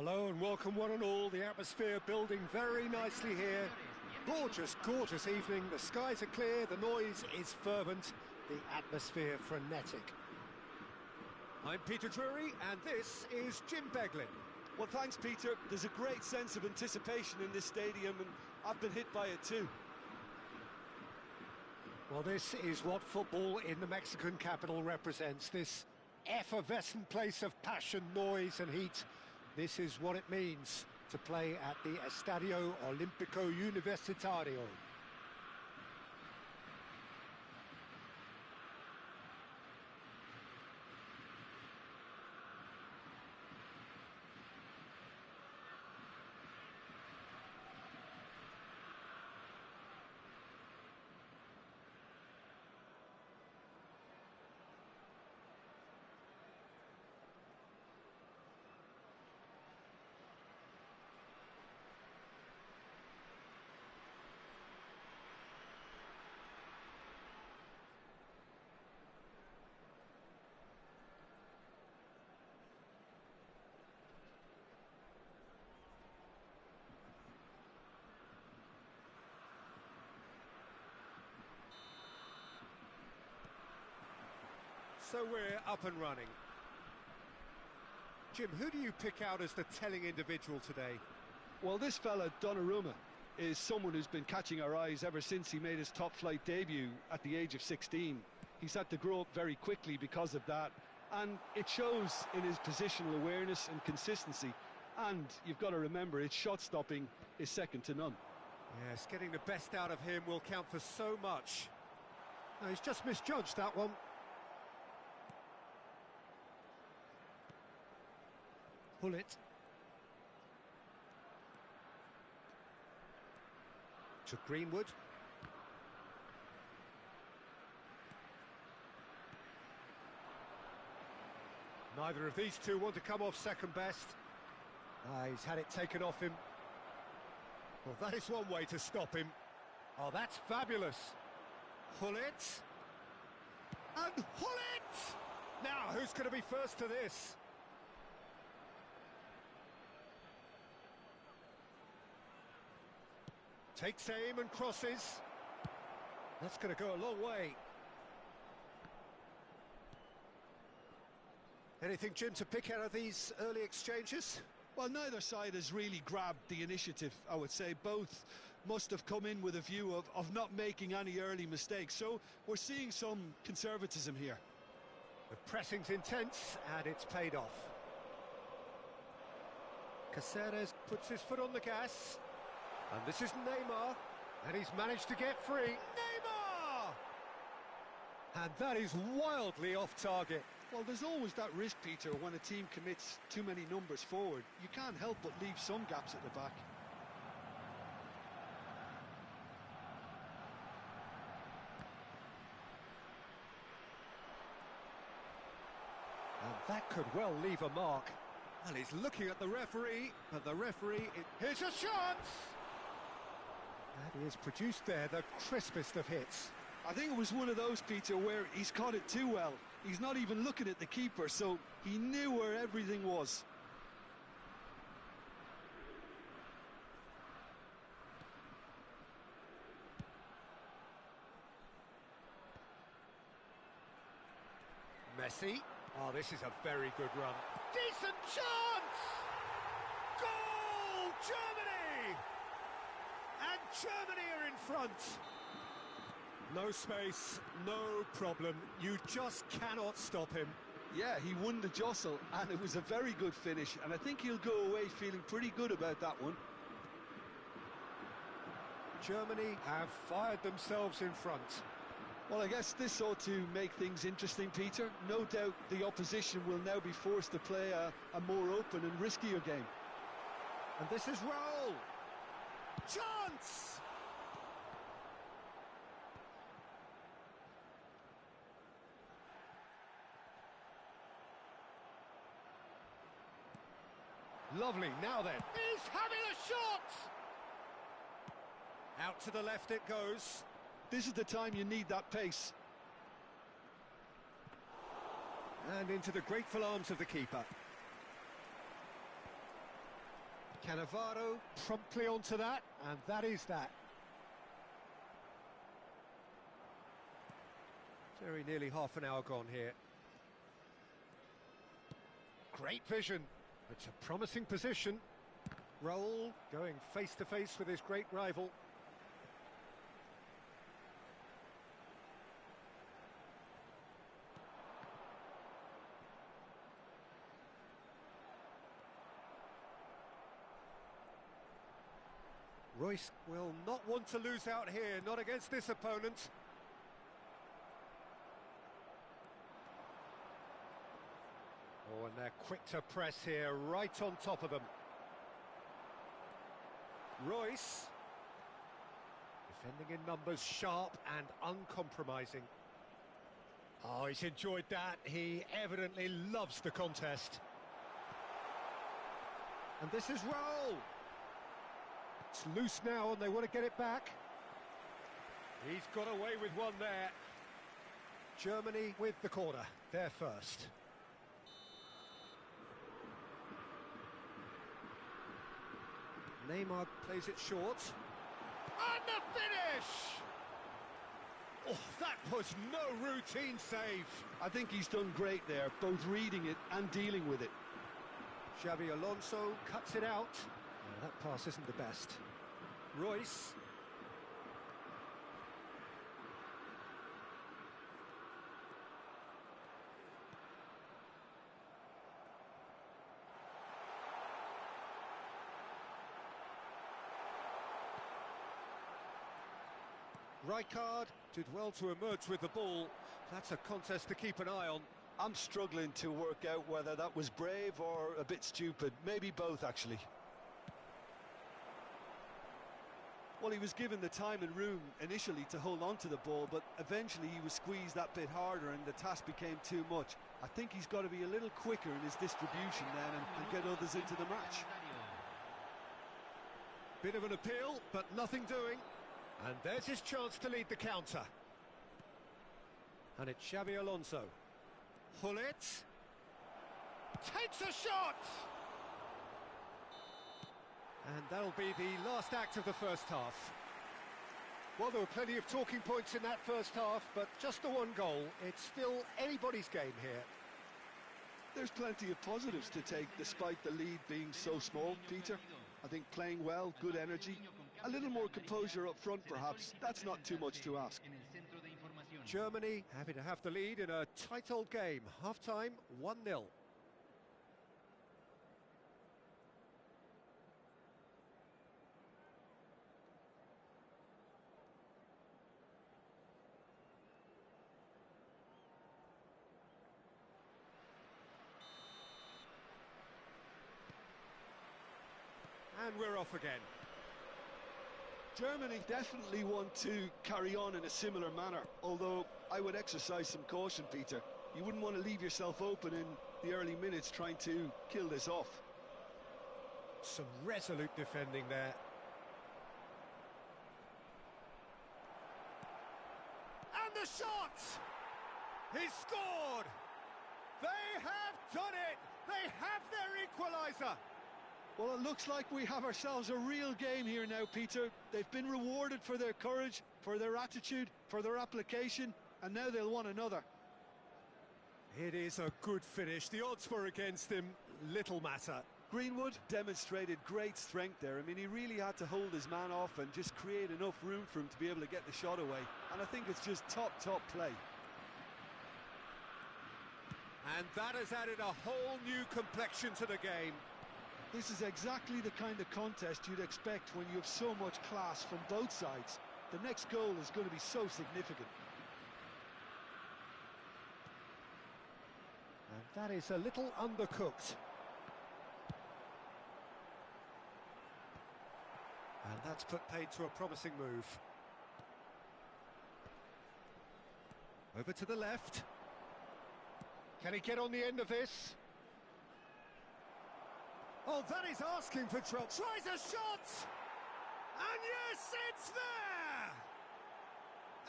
Hello and welcome one and all. The atmosphere building very nicely here. Gorgeous, gorgeous evening. The skies are clear, the noise is fervent, the atmosphere frenetic. I'm Peter Drury and this is Jim Beglin. Well, thanks, Peter. There's a great sense of anticipation in this stadium, and I've been hit by it too. Well, this is what football in the Mexican capital represents. This effervescent place of passion, noise and heat. This is what it means to play at the Estadio Olímpico Universitario. So we're up and running. Jim, who do you pick out as the telling individual today? Well, this fella, Donnarumma, is someone who's been catching our eyes ever since he made his top-flight debut at the age of 16. He's had to grow up very quickly because of that, and it shows in his positional awareness and consistency. And you've got to remember, his shot-stopping is second to none. Yes, getting the best out of him will count for so much. No, he's just misjudged that one. Pull it. To Greenwood. Neither of these two want to come off second best. He's had it taken off him. Well, that is one way to stop him. Oh, that's fabulous. Pull it. And pull it! Now, who's going to be first to this? Takes aim and crosses. That's going to go a long way. Anything, Jim, to pick out of these early exchanges? Well, neither side has really grabbed the initiative, I would say. Both must have come in with a view of not making any early mistakes. So we're seeing some conservatism here. The pressing's intense and it's paid off. Caceres puts his foot on the gas. And this is Neymar, and he's managed to get free. Neymar! And that is wildly off target. Well, there's always that risk, Peter, when a team commits too many numbers forward. You can't help but leave some gaps at the back. And that could well leave a mark. And he's looking at the referee, but the referee... Here's a chance! And he has produced there the crispest of hits. I think it was one of those, Peter, where he's caught it too well. He's not even looking at the keeper, so he knew where everything was. Messi. Oh, this is a very good run. Decent chance! Goal! Germany! And Germany are in front. No space, no problem. You just cannot stop him. Yeah, he won the jostle, and it was a very good finish, and I think he'll go away feeling pretty good about that one. Germany have fired themselves in front. Well, I guess this ought to make things interesting, Peter. No doubt the opposition will now be forced to play a more open and riskier game. And this is Raul. Chance! Lovely, now then. He's having a shot! Out to the left it goes. This is the time you need that pace. And into the grateful arms of the keeper. Cannavaro promptly onto that, and that is that. Very nearly half an hour gone here. Great vision. It's a promising position. Raul going face to face with his great rival. Royce will not want to lose out here, not against this opponent. Oh, and they're quick to press here, right on top of them. Royce, defending in numbers, sharp and uncompromising. Oh, he's enjoyed that. He evidently loves the contest. And this is Raul. It's loose now and they want to get it back. He's got away with one there. Germany with the corner, they're first. Neymar plays it short. And the finish! Oh, that was no routine save. I think he's done great there, both reading it and dealing with it. Xabi Alonso cuts it out. Oh, that pass isn't the best. Royce. Rijkaard did well to emerge with the ball. That's a contest to keep an eye on. I'm struggling to work out whether that was brave or a bit stupid. Maybe both, actually. Well, he was given the time and room initially to hold on to the ball, but eventually he was squeezed that bit harder and the task became too much. I think he's got to be a little quicker in his distribution then and get others into the match. Bit of an appeal, but nothing doing. And there's his chance to lead the counter. And it's Xabi Alonso. Hullet takes a shot! And that'll be the last act of the first half. Well, there were plenty of talking points in that first half, but just the one goal. It's still anybody's game here. There's plenty of positives to take despite the lead being so small, Peter. I think playing well, good energy, a little more composure up front perhaps, that's not too much to ask. Germany happy to have the lead in a tight old game. Half-time, 1-0. And we're off again. Germany definitely want to carry on in a similar manner, although I would exercise some caution, Peter. You wouldn't want to leave yourself open in the early minutes trying to kill this off. Some resolute defending there. And the shot! He's scored! They have done it! They have their equaliser! Well, it looks like we have ourselves a real game here now, Peter. They've been rewarded for their courage, for their attitude, for their application, and now they'll want another. It is a good finish. The odds were against him. Little matter. Greenwood demonstrated great strength there. I mean, he really had to hold his man off and just create enough room for him to be able to get the shot away. And I think it's just top play. And that has added a whole new complexion to the game. This is exactly the kind of contest you'd expect when you have so much class from both sides. The next goal is going to be so significant. And that is a little undercooked. And that's put paid to a promising move. Over to the left. Can he get on the end of this? Oh, that is asking for trouble. Tries a shot! And yes, it's there!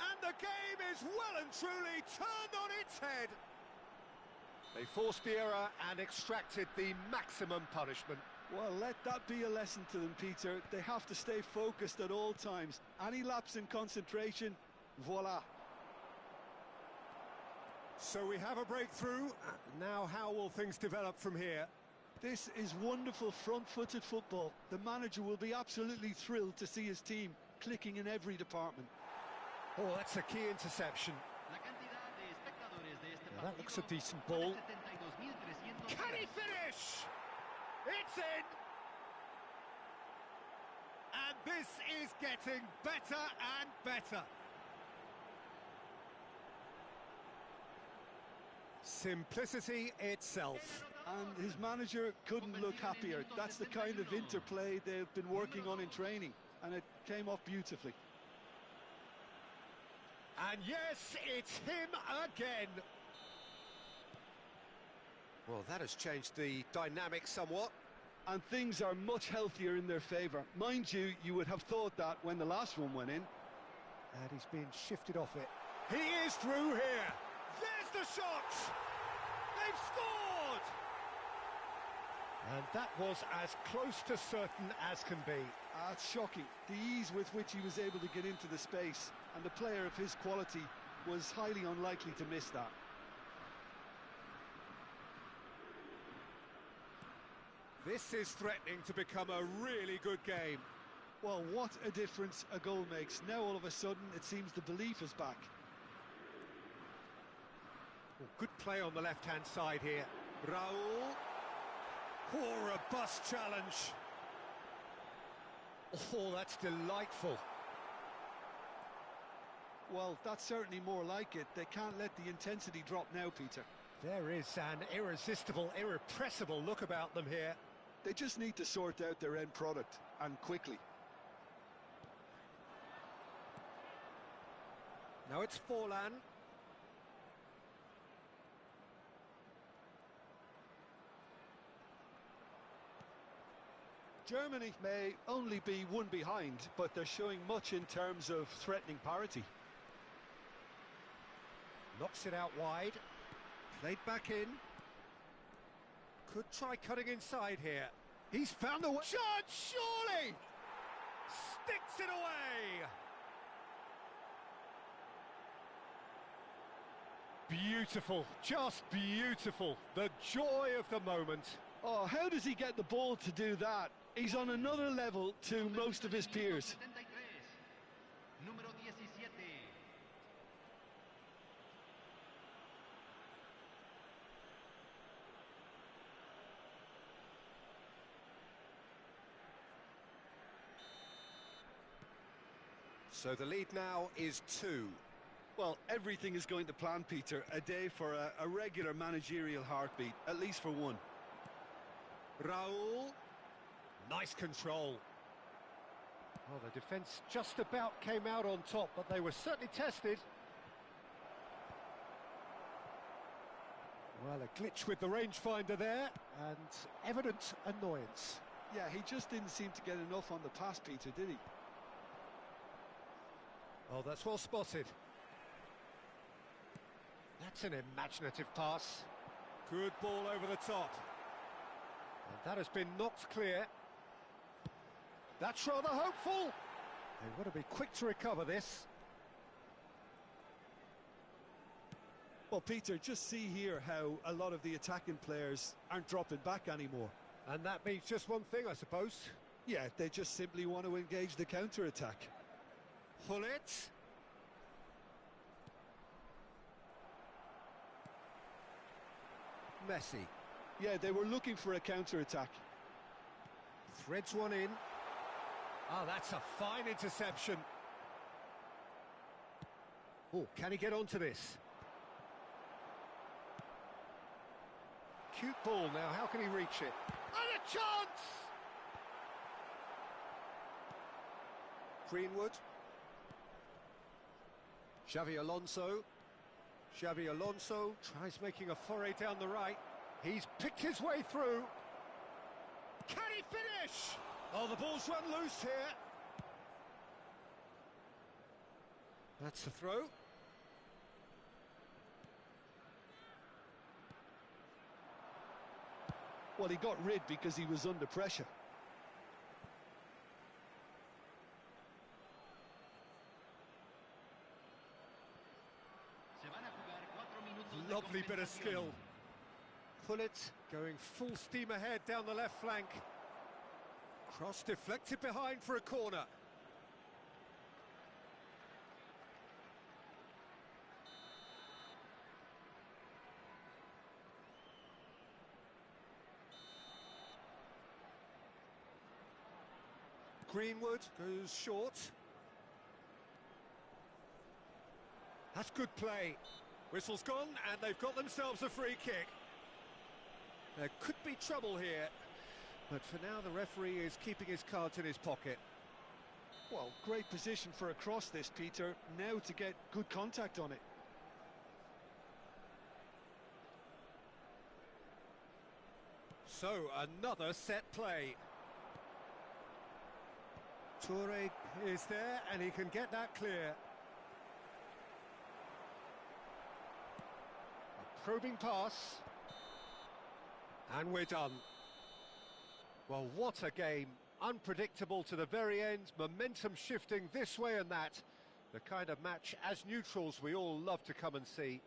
And the game is well and truly turned on its head. They forced the error and extracted the maximum punishment. Well, let that be a lesson to them, Peter. They have to stay focused at all times. Any lapse in concentration, voila. So we have a breakthrough. Now how will things develop from here? This is wonderful front-footed football. The manager will be absolutely thrilled to see his team clicking in every department. Oh, that's a key interception. Yeah, that looks a decent ball. Can he finish? It's in! And this is getting better and better. Simplicity itself. And his manager couldn't look happier. That's the kind of interplay they've been working on in training, and it came off beautifully. And yes, it's him again. Well, that has changed the dynamic somewhat. And things are much healthier in their favour. Mind you, you would have thought that when the last one went in. And he's being shifted off it. He is through here. There's the shot. They've scored. And that was as close to certain as can be. It's shocking. The ease with which he was able to get into the space, and the player of his quality was highly unlikely to miss that. This is threatening to become a really good game. Well, what a difference a goal makes. Now all of a sudden it seems the belief is back. Well, good play on the left-hand side here. Raul. Oh, robust challenge. Oh, that's delightful. Well, that's certainly more like it. They can't let the intensity drop now, Peter. There is an irresistible, irrepressible look about them here. They just need to sort out their end product, and quickly. Now it's Forlan. Germany may only be one behind, but they're showing much in terms of threatening parity. Knocks it out wide. Played back in. Could try cutting inside here. He's found a way. Shot, surely! Sticks it away! Beautiful, just beautiful. The joy of the moment. Oh, how does he get the ball to do that? He's on another level to most of his peers. So the lead now is 2. Well, everything is going to plan, Peter. A day for a regular managerial heartbeat, at least for one. Raul. Nice control. Well, the defence just about came out on top, but they were certainly tested. Well, a glitch with the rangefinder there, and evident annoyance. Yeah, he just didn't seem to get enough on the pass, Peter, did he? Oh, that's well spotted. That's an imaginative pass. Good ball over the top. And that has been knocked clear. That's rather hopeful. They've got to be quick to recover this. Well, Peter, just see here how a lot of the attacking players aren't dropping back anymore. And that means just one thing, I suppose. Yeah, they just simply want to engage the counter-attack. Hullet. Messi. Yeah, they were looking for a counter-attack. Threads one in. Oh, that's a fine interception. Oh, can he get onto this? Cute ball now, how can he reach it? And a chance! Greenwood. Xavi Alonso. Xavi Alonso tries making a foray down the right. He's picked his way through. Can he finish? Oh, the ball's run loose here. That's the throw. Well, he got rid because he was under pressure. Se van a jugar 4 minutos de Lovely bit of compensación. skill. Pull it, going full steam ahead down the left flank. Cross deflected behind for a corner. Greenwood goes short. That's good play. Whistle's gone, and they've got themselves a free kick. There could be trouble here, but for now the referee is keeping his cards in his pocket. Well, great position for a cross this, Peter. Now to get good contact on it. So, another set play. Toure is there, and he can get that clear. A probing pass. And we're done. Well, what a game. Unpredictable to the very end, momentum shifting this way and that. The kind of match, as neutrals, we all love to come and see.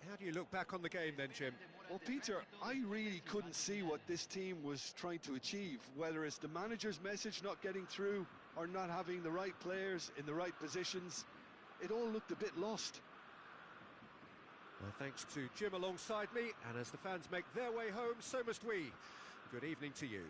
How do you look back on the game then, Jim? Well, Peter, I really couldn't see what this team was trying to achieve, whether it's the manager's message not getting through or not having the right players in the right positions. It all looked a bit lost. Well, thanks to Jim alongside me, and as the fans make their way home, so must we. Good evening to you.